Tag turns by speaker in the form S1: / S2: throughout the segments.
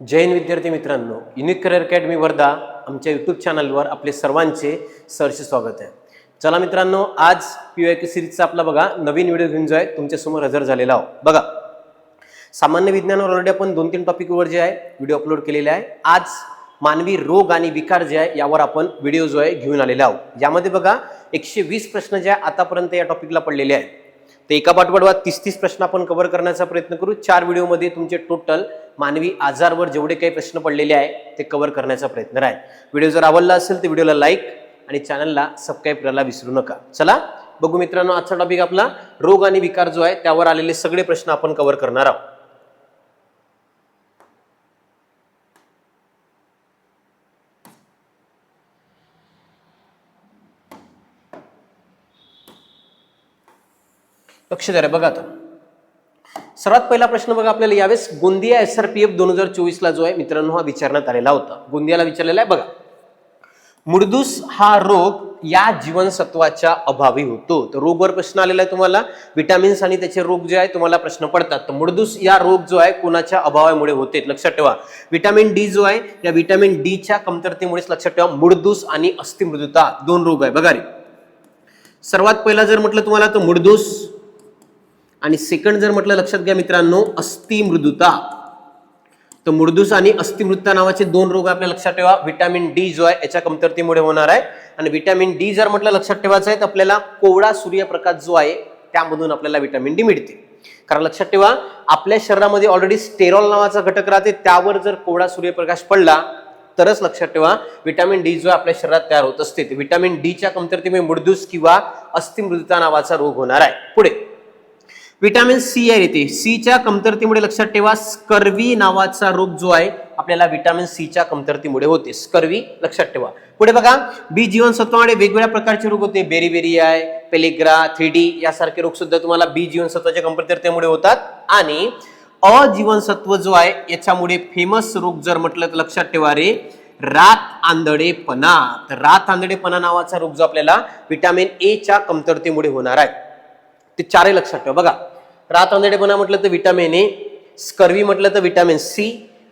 S1: जय हिंद विद्यार्थी मित्रांनो, unique career academy Wardha आमच्या यूट्यूब चॅनलवर आपले सर्वांचे सहर्ष स्वागत आहे. चला मित्रांनो, आज PYQ सिरीजचा आपला बघा नवीन व्हिडिओ घेऊन जो आहे तुमच्यासमोर हजर झालेला आहोत. बघा, सामान्य विज्ञानावर ऑलरेडी आपण 2-3 टॉपिकवर जे आहे व्हिडिओ अपलोड केलेले आहे. आज मानवी रोग आणि विकार जे आहे यावर आपण व्हिडिओ जो आहे घेऊन आलेले आहोत. यामध्ये बघा 120 प्रश्न जे आतापर्यंत या टॉपिकला पडलेले आहेत. ते एका पाठोपाठ 30 प्रश्न आपण कव्हर करण्याचा प्रयत्न करू. 4 व्हिडिओमध्ये तुमचे टोटल मानवी आजारवर जेवढे काही प्रश्न पडलेले आहे ते कव्हर करण्याचा प्रयत्न राहील. व्हिडिओ जर आवडला असेल तर व्हिडिओला लाईक आणि चॅनलला सबस्क्राईब करायला विसरू नका. चला बघू मित्रांनो, आजचा टॉपिक आपला रोग आणि विकार जो आहे त्यावर आलेले सगळे प्रश्न आपण कव्हर करणार आहोत. लक्ष द्या रे. बघा, आता सर्वात पहिला प्रश्न बघा आपल्याला यावेळेस गोंदिया SRPF 2024 ला जो आहे मित्रांनो हा विचारण्यात आलेला होता. गोंदियाला विचारलेला आहे. बघा, मुडदूस हा रोग या जीवनसत्वाच्या अभावी होतो. तर रोगवर प्रश्न आलेला आहे तुम्हाला. विटामिन्स आणि त्याचे रोग जे आहे तुम्हाला प्रश्न पडतात. तर मुडदूस या रोग जो आहे कोणाच्या अभावामुळे होते लक्षात ठेवा. विटामिन डी जो आहे या विटामिन डी च्या कमतरतेमुळेच लक्षात ठेवा. मुडदूस आणि अस्थिमृदुता 2 रोग आहे. बघा रे, सर्वात पहिला जर म्हटलं तुम्हाला तर मुडदूस आणि सेकंड जर म्हटलं लक्षात घ्या मित्रांनो अस्थिमृदुता. तर मुडदूस आणि अस्थिमृदुता नावाचे 2 रोग आपल्याला लक्षात ठेवा. विटामिन डी जो आहे याच्या कमतरतेमुळे होणार आहे. आणि विटामिन डी जर म्हटलं लक्षात ठेवायचं आहे तर आपल्याला कोवळा सूर्यप्रकाश जो आहे त्यामधून आपल्याला विटामिन डी मिळते. कारण लक्षात ठेवा आपल्या शरीरामध्ये ऑलरेडी स्टेरॉल नावाचा घटक राहते, त्यावर जर कोवळा सूर्यप्रकाश पडला तरच लक्षात ठेवा विटामिन डी जो आपल्या शरीरात तयार होत असते. विटामिन डी च्या कमतरतेमुळे मुडदूस किंवा अस्थिमृदुता नावाचा रोग होणार आहे. पुढे विटामिन सी आहे येते. सी च्या कमतरतेमुळे लक्षात ठेवा स्कर्वी नावाचा रोग जो आहे आपल्याला विटामिन सी च्या कमतरतेमुळे होते. स्कर्वी लक्षात ठेवा. पुढे बघा, बी जीवनसत्वामुळे वेगवेगळ्या प्रकारचे रोग होते. बेरीबेरियाय, पेलिग्रा, 3D यासारखे रोग सुद्धा तुम्हाला बी जीवनसत्वाच्या कमतरतेमुळे होतात. आणि अ जीवनसत्व जो आहे याच्यामुळे फेमस रोग जर म्हटलं तर लक्षात ठेवा रे रात आंधळेपणा. तर रात आंधळेपणा नावाचा रोग जो आपल्याला विटामिन ए च्या कमतरतेमुळे होणार आहे. ते 4 लक्षात ठेवा. बघा, रात आंधळेपणा म्हटलं तर विटामिन ए, स्कर्वी म्हटलं तर विटामिन सी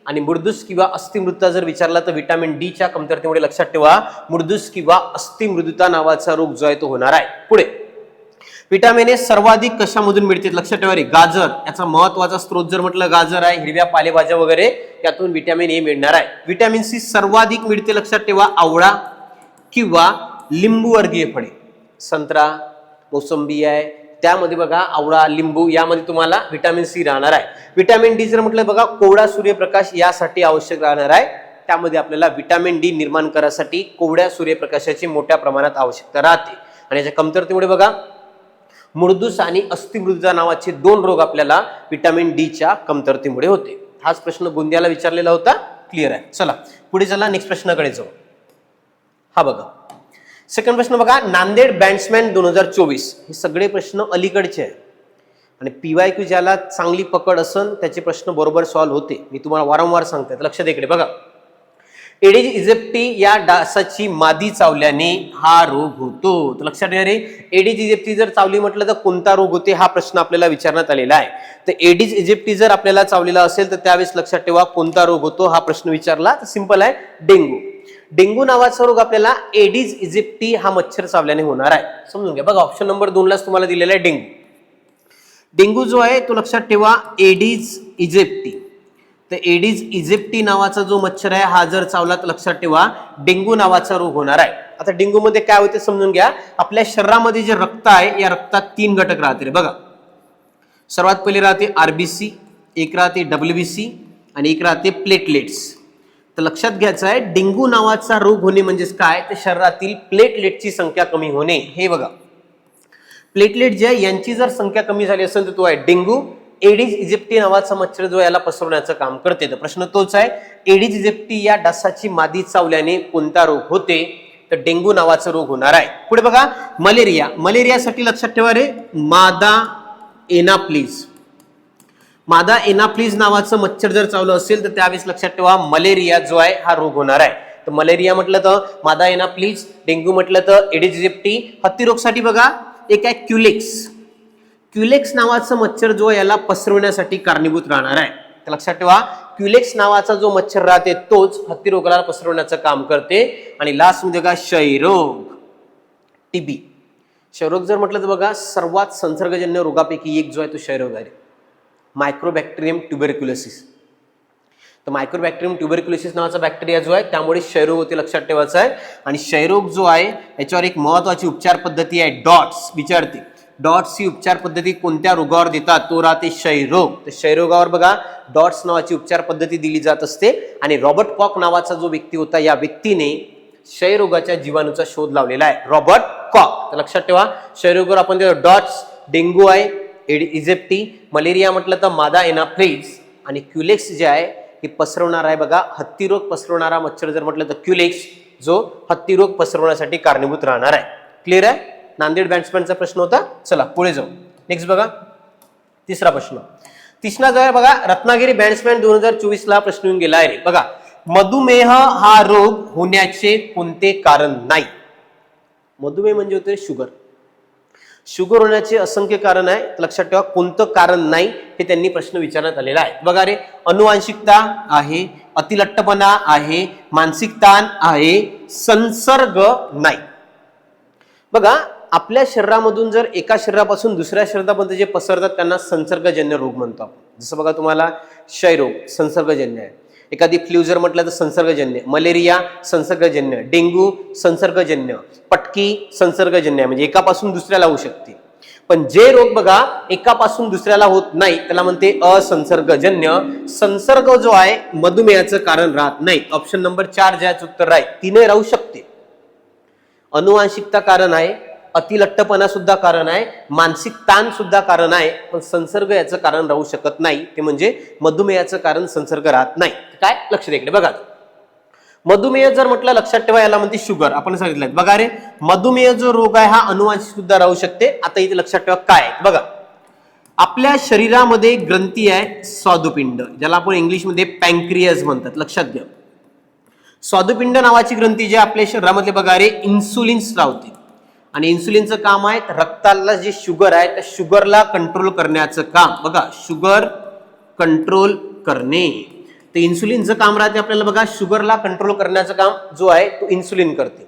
S1: आणि मुडदूस किंवा अस्थिमृदुता जर विचारला तर विटामिन डी च्या कमतरतेमुळे लक्षात ठेवा मुडदूस किंवा अस्थिमृदुता नावाचा रोग जो आहे तो होणार आहे. पुढे विटामिन ए सर्वाधिक कशामधून मिळते लक्षात ठेवा रे गाजर. याचा महत्वाचा स्रोत जर म्हटलं गाजर आहे, हिरव्या पालेभाज्या वगैरे यातून विटामिन ए मिळणार आहे. विटामिन सी सर्वाधिक मिळते लक्षात ठेवा आवळा किंवा लिंबू वर्गीय फळे. संत्रा, मोसंबी आहे त्यामध्ये बघा आवळा, लिंबू यामध्ये तुम्हाला विटामिन सी राहणार आहे. विटामिन डी जर म्हटलं बघा कोवळा सूर्यप्रकाश यासाठी आवश्यक राहणार आहे. त्यामध्ये आपल्याला विटामिन डी निर्माण करण्यासाठी कोवळ्या सूर्यप्रकाशाची मोठ्या प्रमाणात आवश्यकता राहते. आणि याच्या कमतरतेमुळे बघा मुडदूस आणि अस्थिमृदुता नावाचे 2 रोग आपल्याला विटामिन डी च्या कमतरतेमुळे होते. हाच प्रश्न गोंदियाला विचारलेला होता. क्लिअर आहे. चला पुढे चला नेक्स्ट प्रश्नाकडे जाऊ. हा बघा सेकंड प्रश्न बघा, नांदेड बॅट्समॅन 2024. हे सगळे प्रश्न अलीकडचे आहे आणि PYQ ज्याला चांगली पकड असन त्याचे प्रश्न बरोबर सॉल्व्ह होते. मी तुम्हाला वारंवार सांगते. लक्षात इकडे बघा, एडिज इजिप्टी या डासाची मादी चावल्याने हा रोग होतो. तर लक्षात घ्या रे, एडिज इजिप्टी जर चावली म्हटलं तर कोणता रोग होते हा प्रश्न आपल्याला विचारण्यात आलेला आहे. तर एडिज इजिप्टी जर आपल्याला चावलेला असेल तर त्यावेळेस लक्षात ठेवा कोणता रोग होतो हा प्रश्न विचारला तर सिंपल आहे डेंगू. डेंगू नावाचा रोग आपल्याला एडिज इजिप्टी हा मच्छर चावल्याने होणार आहे. समजून घ्या. बघा ऑप्शन नंबर 2 लाच तुम्हाला दिलेला आहे डेंगू. डेंगू जो आहे तो लक्षात ठेवा एडिज इजिप्टी. तर एडिज इजिप्टी नावाचा जो मच्छर आहे हा जर चावला तर लक्षात ठेवा डेंगू नावाचा रोग होणार आहे. आता डेंगू मध्ये काय होते समजून घ्या. आपल्या शरीरामध्ये जे रक्त आहे या रक्तात 3 घटक राहते रे. बघा, सर्वात पहिले राहते RBC, एक राहते WBC आणि एक राहते प्लेटलेट्स. तर लक्षात घ्यायचं आहे डेंगू नावाचा रोग होणे म्हणजेच काय तर शरीरातील प्लेटलेटची संख्या कमी होणे. हे बघा प्लेटलेट जे आहे यांची जर संख्या कमी झाली असेल तर तो आहे डेंगू. एडिज इजिप्टी नावाचा मच्छर जो याला पसरवण्याचं काम करते. तर प्रश्न तोच आहे एडिज इजिप्टी या डासाची मादी चावल्याने कोणता रोग होते तर डेंगू नावाचा रोग होणार आहे. पुढे बघा मलेरिया. मलेरियासाठी लक्षात ठेवा रे मादा एनाप्लीज. मादा एनाप्लीज नावाचं मच्छर जर चावलं असेल तर त्यावेळेस लक्षात ठेवा मलेरिया जो आहे हा रोग होणार आहे. तर मलेरिया म्हटलं तर मादा एनाप्लीज, डेंग्यू म्हटलं तर एडिज इजिप्टी. हत्ती रोगसाठी बघा एक आहे क्युलेक्स. क्युलेक्स नावाचं मच्छर जो याला पसरवण्यासाठी कारणीभूत राहणार आहे. तर लक्षात ठेवा क्युलेक्स नावाचा जो मच्छर राहते तोच हत्ती रोगाला पसरवण्याचं काम करते. आणि लास्ट मध्ये बघा क्षयरोग, टीबी. क्षयरोग जर म्हटलं तर बघा सर्वात संसर्गजन्य रोगापैकी एक जो आहे तो क्षयरोग आहे, मायक्रोबॅक्टेरियम ट्युबरक्युलोसिस. तर मायक्रोबॅक्टेरियम ट्युबरक्युलोसिस नावाचा बॅक्टेरिया जो आहे त्यामुळे क्षयरोग होते, लक्षात ठेवायचं आहे. आणि क्षयरोग जो आहे याच्यावर एक महत्वाची उपचार पद्धती आहे, डॉट्स. विचारते डॉट्स ही उपचार पद्धती कोणत्या रोगावर देतात, तो राहते क्षयरोग. तर क्षयरोगावर बघा डॉट्स नावाची उपचार पद्धती दिली जात असते. आणि रॉबर्ट कॉक नावाचा जो व्यक्ती होता, या व्यक्तीने क्षयरोगाच्या जीवाणूचा शोध लावलेला आहे, रॉबर्ट कॉक. तर लक्षात ठेवा क्षयरोगावर आपण डॉट्स, डेंग्यू आहे इजिप्टी, मलेरिया म्हटलं तर मादा एनाफ्लिस, आणि क्युलेक्स जे आहे हे पसरवणार आहे बघा हत्ती रोग पसरवणारा मच्छर जर म्हटलं तर क्युलेक्स, जो हत्ती रोग पसरवण्यासाठी कारणीभूत राहणार आहे. क्लिअर आहे. नांदेड बँड्समॅनचा प्रश्न होता. चला पुढे जाऊ. नेक्स्ट बघा तिसरा प्रश्न. तिसरा जो आहे बघा रत्नागिरी बँड्समॅन 2024 ला प्रश्न येऊन गेला आहे बघा. मधुमेह हा रोग होण्याचे कोणते कारण नाही. मधुमेह म्हणजे होते शुगर. शुगर होण्याचे असंख्य कारण आहे, लक्षात ठेवा कोणतं कारण नाही हे त्यांनी प्रश्न विचारण्यात आलेला आहे. बघा रे, अनुवांशिकता आहे, अतिलट्टपणा आहे, मानसिक ताण आहे, संसर्ग नाही. बघा आपल्या शरीरामधून जर एका शरीरापासून दुसऱ्या शरीरापर्यंत जे पसरतात त्यांना संसर्गजन्य रोग म्हणतो आपण. जसं बघा तुम्हाला क्षयरोग संसर्गजन्य आहे, एखादी फ्ल्यू जर म्हटलं तर संसर्गजन्य, मलेरिया संसर्गजन्य, डेंग्यू संसर्गजन्य, पटकी संसर्गजन्य म्हणजे एकापासून दुसऱ्याला होऊ शकते. पण जे रोग बघा एकापासून दुसऱ्याला होत नाही त्याला म्हणते असंसर्गजन्य. संसर्ग जो आहे मधुमेहाचं कारण राहत नाही. ऑप्शन नंबर 4 ज्याचं उत्तर राहील तिने राहू शकते. अनुवांशिकता कारण आहे, अतिलट्टपणा सुद्धा कारण आहे, मानसिक ताण सुद्धा कारण आहे, पण संसर्ग याचं कारण राहू शकत नाही. ते म्हणजे मधुमेहाचं कारण संसर्ग राहत नाही. काय लक्ष द्या बघा. मधुमेह जर म्हटलं लक्षात ठेवा याला म्हणते शुगर. आपण सांगितलं बघा रे, मधुमेह जो रोग आहे हा अनुवांशिक सुद्धा राहू शकते. आता इथे लक्षात ठेवा काय बघा, आपल्या शरीरामध्ये ग्रंथी आहे स्वादुपिंड, ज्याला आपण इंग्लिशमध्ये पॅन्क्रियाज म्हणतात. लक्षात घ्या स्वादुपिंड नावाची ग्रंथी जी आपल्या शरीरामध्ये बघा रे इन्सुलिन स्त्रावते. आणि इन्सुलिनचं काम आहे रक्ताला जे शुगर आहे त्या शुगरला कंट्रोल करण्याचं काम. बघा शुगर कंट्रोल करणे, तर इन्सुलिनचं काम राहते आपल्याला बघा शुगरला कंट्रोल करण्याचं काम जो आहे तो इन्सुलिन करते.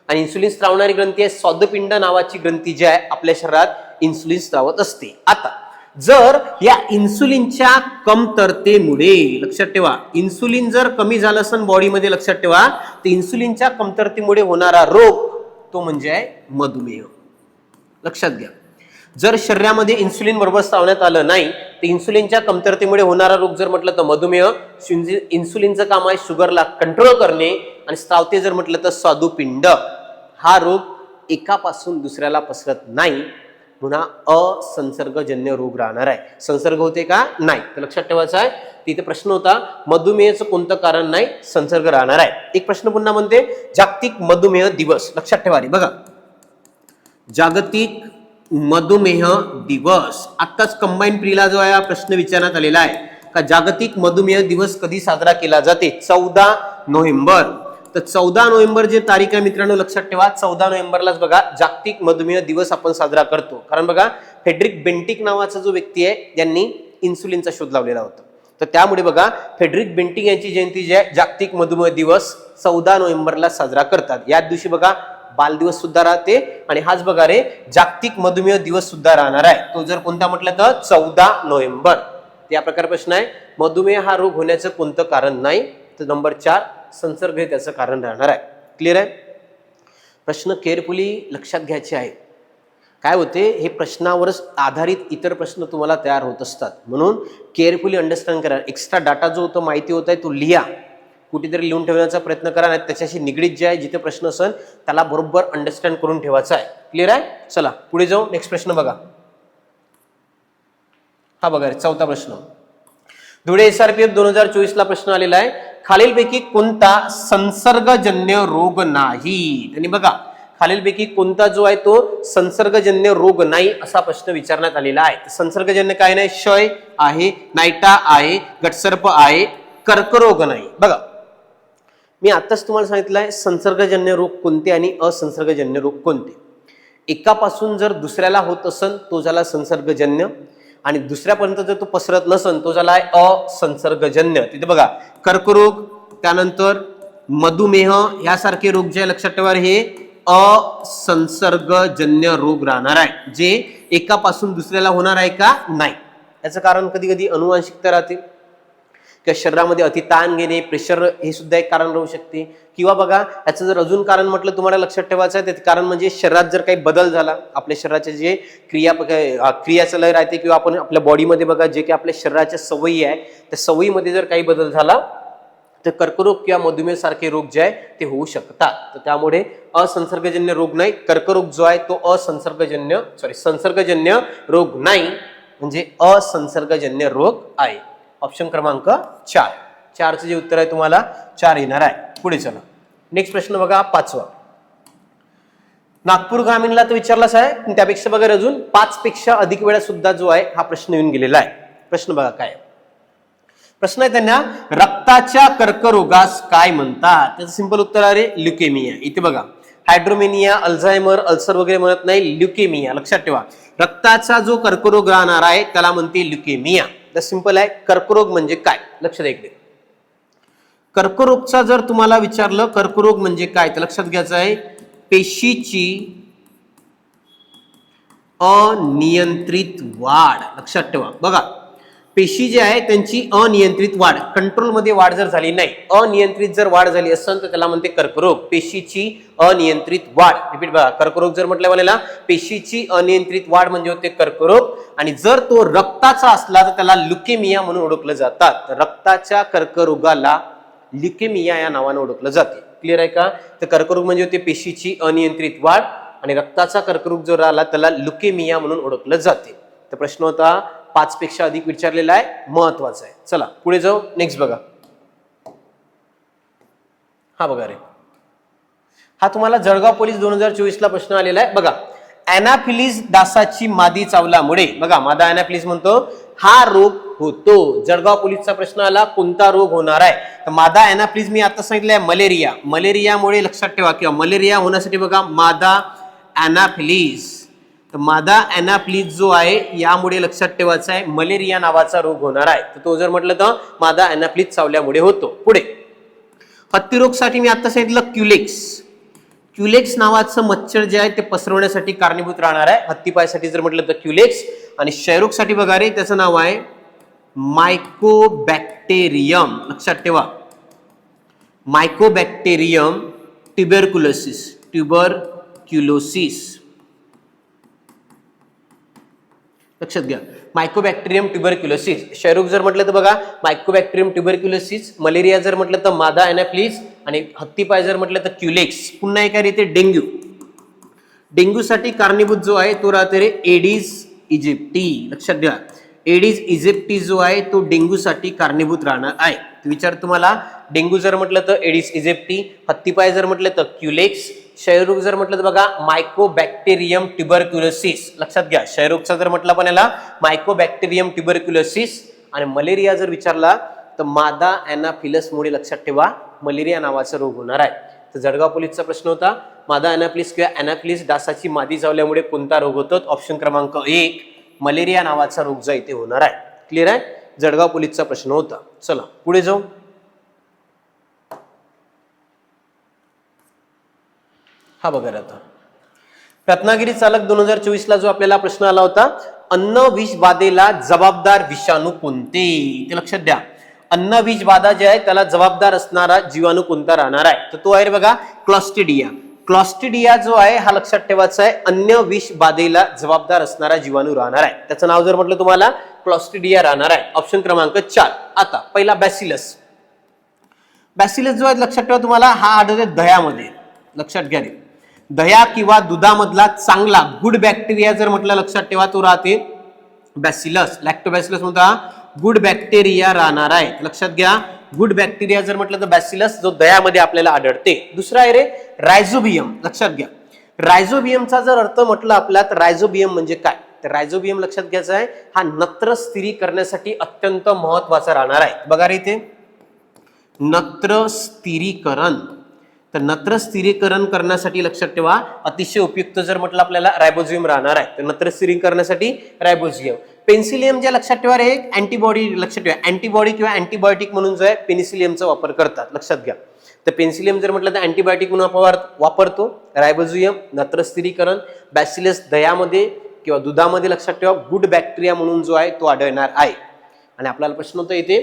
S1: आणि इन्सुलिन स्त्रावणारी ग्रंथी आहे स्वादुपिंड नावाची ग्रंथी जी आहे आपल्या शरीरात इन्सुलिन स्त्रावत असते. आता जर या इन्सुलिनच्या कमतरतेमुळे, लक्षात ठेवा इन्सुलिन जर कमी झालं असेल बॉडीमध्ये, लक्षात ठेवा तर इन्सुलिनच्या कमतरतेमुळे होणारा रोग तो म्हणजे आहे मधुमेह. लक्षात घ्या जर शरीरामध्ये इन्सुलिन बरोबर स्त्रावण्यात आलं नाही तर इन्सुलिनच्या कमतरतेमुळे होणारा रोग जर म्हटलं तर मधुमेह. इन्सुलिनचं काम आहे शुगरला कंट्रोल करणे, आणि स्त्रावते जर म्हटलं तर स्वादुपिंड. हा रोग एकापासून दुसऱ्याला पसरत नाही, पुन्हा असंसर्गजन्य रोग राहणार आहे. संसर्ग होते का नाही, तर लक्षात ठेवायचं आहे. तिथे प्रश्न होता मधुमेहाचं कोणतं कारण नाही, संसर्ग राहणार आहे. एक प्रश्न पुन्हा म्हणते जागतिक मधुमेह दिवस. लक्षात ठेवा रे बघा जागतिक मधुमेह दिवस. आताच कंबाईन प्रीला जो आहे प्रश्न विचारण्यात आलेला आहे का जागतिक मधुमेह दिवस कधी साजरा केला जाते. 14 नोव्हेंबर. तर 14 नोव्हेंबर जे तारीख आहे मित्रांनो लक्षात ठेवा 14 नोव्हेंबरलाच बघा जागतिक मधुमेह दिवस आपण साजरा करतो. कारण बघा फेडरिक बेंटिक नावाचा जो व्यक्ती आहे त्यांनी इन्सुलिनचा शोध लावलेला होता. तर त्यामुळे बघा फेडरिक बेंटिक यांची जयंती जी आहे जागतिक मधुमेह दिवस 14 नोव्हेंबरला साजरा करतात. याच दिवशी बघा बालदिवस सुद्धा राहते, आणि हाच बघा रे जागतिक मधुमेह दिवस सुद्धा राहणार आहे. तो जर कोणता म्हटलं तर 14 नोव्हेंबर. या प्रकार प्रश्न आहे मधुमेह हा रोग होण्याचं कोणतं कारण नाही, तर नंबर 4 संसर्ग हे त्याचं कारण राहणार आहे. क्लिअर आहे. प्रश्न केअरफुली लक्षात घ्यायचे आहे. काय होते हे प्रश्नावरच आधारित इतर प्रश्न तुम्हाला तयार होत असतात, म्हणून केअरफुली अंडरस्टँड करा. एक्स्ट्रा डाटा जो होतो माहिती होत आहे तो लिहा, कुठेतरी लिहून ठेवण्याचा प्रयत्न करा, नाही त्याच्याशी निगडीत जे आहे जिथे प्रश्न असेल त्याला बरोबर अंडरस्टँड करून ठेवायचा आहे. क्लिअर आहे. चला पुढे जाऊ. नेक्स्ट प्रश्न बघा. हा बघा चौथा प्रश्न धुळे SRPF 2024 ला प्रश्न आलेला आहे. खालीलपैकी कोणता संसर्गजन्य रोग नाही. आणि बघा खालीलपैकी कोणता जो आहे तो संसर्गजन्य रोग नाही असा प्रश्न विचारण्यात आलेला आहे. संसर्गजन्य काय नाही, क्षय आहे, नायटा आहे, गटसर्प आहे, कर्करोग नाही. बघा मी आताच तुम्हाला सांगितलं आहे संसर्गजन्य रोग कोणते आणि असंसर्गजन्य रोग कोणते. एकापासून जर दुसऱ्याला होत असेल तो झाला संसर्गजन्य, आणि दुसऱ्यापर्यंत जर तो पसरत नसन तो झाला आहे असंसर्गजन्य. तिथे बघा कर्करोग, त्यानंतर मधुमेह यासारखे रोग जे लक्षात ठेवा हे असंसर्गजन्य रोग राहणार आहे, जे एकापासून दुसऱ्याला होणार आहे का नाही. याचं कारण कधी कधी अनुवांशिकता राहते किंवा शरीरामध्ये अतिताण घेणे, प्रेशर हे सुद्धा एक कारण राहू शकते. किंवा बघा याचं जर अजून कारण म्हटलं तुम्हाला लक्षात ठेवायचं आहे, त्याचं कारण म्हणजे शरीरात जर काही बदल झाला, आपल्या शरीराचे जे क्रियाचं लय राहते किंवा आपण आपल्या बॉडीमध्ये बघा जे काही आपल्या शरीराच्या सवयी आहे त्या सवयीमध्ये जर काही बदल झाला तर कर्करोग किंवा मधुमेह सारखे रोग जे आहे ते होऊ शकतात. तर त्यामुळे असंसर्गजन्य रोग नाही, कर्करोग जो आहे तो संसर्गजन्य रोग नाही, म्हणजे असंसर्गजन्य रोग आहे. ऑप्शन क्रमांक 4. 4चं जे उत्तर आहे तुम्हाला 4 येणार आहे. पुढे चला नेक्स्ट प्रश्न बघा 5वा. नागपूर ग्रामीणला तर विचारलाच आहे, त्यापेक्षा बघा अजून 5 पेक्षा अधिक वेळा सुद्धा जो आहे हा प्रश्न येऊन गेलेला आहे. प्रश्न बघा काय प्रश्न आहे, त्यांना रक्ताच्या कर्करोगास काय म्हणतात. त्याचं सिंपल उत्तर आहे ल्युकेमिया. इथे बघा हायड्रोमेनिया, अल्झायमर, अल्सर वगैरे म्हणत नाही, ल्युकेमिया. लक्षात ठेवा रक्ताचा जो कर्करोग राहणार आहे त्याला म्हणते ल्युकेमिया. तर सिंपल आहे. कर्करोग म्हणजे काय लक्षात इकडे. कर्करोगचा जर तुम्हाला विचारलं कर्करोग म्हणजे काय तर लक्षात घ्यायचं आहे पेशीची अनियंत्रित वाढ. लक्षात ठेवा बघा पेशी जे आहे त्यांची अनियंत्रित वाढ, कंट्रोलमध्ये वाढ जर झाली नाही, अनियंत्रित जर वाढ झाली असेल तर त्याला म्हणते कर्करोग. पेशीची अनियंत्रित वाढ. रिपीट बघा कर्करोग जर म्हटलं मला पेशीची अनियंत्रित वाढ म्हणजे होते कर्करोग. आणि जर तो रक्ताचा असला तर त्याला ल्युकेमिया म्हणून ओळखलं जातात. रक्ताच्या कर्करोगाला ल्युकेमिया या नावाने ओळखलं जाते. क्लिअर आहे का. तर कर्करोग म्हणजे होते पेशीची अनियंत्रित वाढ आणि रक्ताचा कर्करोग जो राहिला त्याला ल्युकेमिया म्हणून ओळखलं जाते. तर प्रश्न होता 5 पेक्षा अधिक विचारलेला आहे, महत्वाचा आहे. चला पुढे जाऊ. नेक्स्ट बघा हा बघा रे, हा तुम्हाला जळगाव पोलीस 2024 ला प्रश्न आलेला आहे. बघा अॅनाफिलीज डासाची मादी चावल्यामुळे, बघा मादा अॅनाफिलीज म्हणतो हा रोग होतो. जळगाव पोलीसचा प्रश्न आला कोणता रोग होणार आहे. तर मादा अॅनाफिलीज मी आता सांगितलंय मलेरिया. मलेरियामुळे लक्षात ठेवा किंवा मलेरिया होण्यासाठी बघा मादा अॅनाफिलीज. तर मादा अॅनाफिलीज जो आहे यामुळे लक्षात ठेवायचा आहे मलेरिया नावाचा रोग होणार आहे. तर तो जर म्हटलं तर मादा अॅनाफिलीज चावल्यामुळे होतो. पुढे हत्तीरोगसाठी मी आता सांगितलं क्युलेक्स. क्युलेक्स नावाचं मच्छर जे आहे ते पसरवण्यासाठी कारणीभूत राहणार आहे. हत्तीपायसाठी जर म्हटलं तर क्युलेक्स. आणि क्षयरोगसाठी बघा रे त्याचं नाव आहे मायकोबॅक्टेरियम. लक्षात ठेवा मायकोबॅक्टेरियम ट्युबरक्युलोसिस. ट्युबरक्युलोसिस लक्षात घ्या मायकोबॅक्टेरियम ट्युबरक्युलोसिस. क्षयरोग जर म्हटलं तर बघा मायकोबॅक्टेरियम ट्युबरक्युलोसिस. मलेरिया जर म्हटलं तर मादा अॅनाफिलीज आणि हत्तीपाय जर म्हटलं तर क्युलेक्स. पुन्हा एका रीते डेंग्यू. डेंग्यूसाठी कारणीभूत जो आहे तो राहते रे एडिस इजिप्टी. लक्षात घ्या एडिस इजिप्टी जो आहे तो डेंग्यूसाठी कारणीभूत राहणार आहे. विचार तुम्हाला डेंग्यू जर म्हटलं तर एडिस इजिप्टी, हत्तीपाय जर म्हटलं तर क्युलेक्स, क्षयरोग जर म्हटलं तर बघा मायकोबॅक्टेरियम ट्युबरक्युलोसिस. लक्षात घ्या क्षयरोगचा जर म्हटलं पण याला मायकोबॅक्टेरियम ट्युबरक्युलोसिस. आणि मलेरिया जर विचारला तर मादा अॅनाफिलस मुळे लक्षात ठेवा मलेरिया नावाचा रोग होणार आहे. तर जळगाव पोलीसचा प्रश्न होता मादा अॅनाफिलीस किंवा अॅनाफिलीस डासाची मादी चावल्यामुळे कोणता रोग होतो. ऑप्शन क्रमांक 1 मलेरिया नावाचा रोग जो इथे होणार आहे. क्लिअर आहे. जळगाव पोलीसचा प्रश्न होता. चला पुढे जाऊ. हा बघा आता रत्नागिरी चालक 2024 ला जो आपल्याला प्रश्न आला होता अन्न विष बाधेला जबाबदार विषाणू कोणते. ते लक्षात द्या अन्न विष बाधा जे आहे त्याला जबाबदार असणारा जीवाणू कोणता राहणार आहे. तर तो आहे बघा क्लॉस्ट्रिडिया. क्लॉस्ट्रिडिया जो आहे हा लक्षात ठेवायचा आहे अन्न विष बाधेला जबाबदार असणारा जीवाणू राहणार आहे. त्याचं नाव जर म्हटलं तुम्हाला क्लॉस्ट्रिडिया राहणार आहे. ऑप्शन क्रमांक 4. आता पहिला बॅसिलस. बॅसिलस जो आहे लक्षात ठेवा तुम्हाला हा आढळतो दह्यामध्ये. लक्षात घ्या रे दह्या किंवा दुधामधला चांगला गुड बॅक्टेरिया जर म्हटलं लक्षात ठेवा तो राहते बॅसिलस. लॅक्टोबॅसिलस म्हणता गुड बॅक्टेरिया राहणार आहे. लक्षात घ्या गुड बॅक्टेरिया जर म्हटलं तर बॅसिलस जो दह्यामध्ये आपल्याला आढळते. दुसरा आहे रे रायझोबियम. लक्षात घ्या रायझोबियमचा जर अर्थ म्हटलं आपला तर रायझोबियम म्हणजे काय तर रायझोबियम लक्षात घ्यायचा आहे हा नत्र स्थिरीकरणासाठी अत्यंत महत्वाचा राहणार आहे. बघा रे इथे नत्र स्थिरीकरण. तर नत्र स्थिरीकरण करण्यासाठी लक्षात ठेवा अतिशय उपयुक्त जर म्हटलं आपल्याला रायबोझियम राहणार आहे. तर नत्र स्थिरीकरण करण्यासाठी रायबोझियम. पेनिसिलियम जे लक्षात ठेवा रे, अँटीबॉडी लक्षात ठेवा, अँटीबॉडी किंवा अँटीबायोटिक म्हणून जो आहे पेनिसिलियमचा वापर करतात, लक्षात घ्या. तर पेनिसिलियम जर म्हटलं तर अँटीबायोटिक म्हणून वापरतो. रायबोझियम नत्र स्थिरीकरण, बॅसिलस दह्यामध्ये किंवा दुधामध्ये लक्षात ठेवा गुड बॅक्टेरिया म्हणून जो आहे तो आढळणार आहे. आणि आपल्याला प्रश्न होता इथे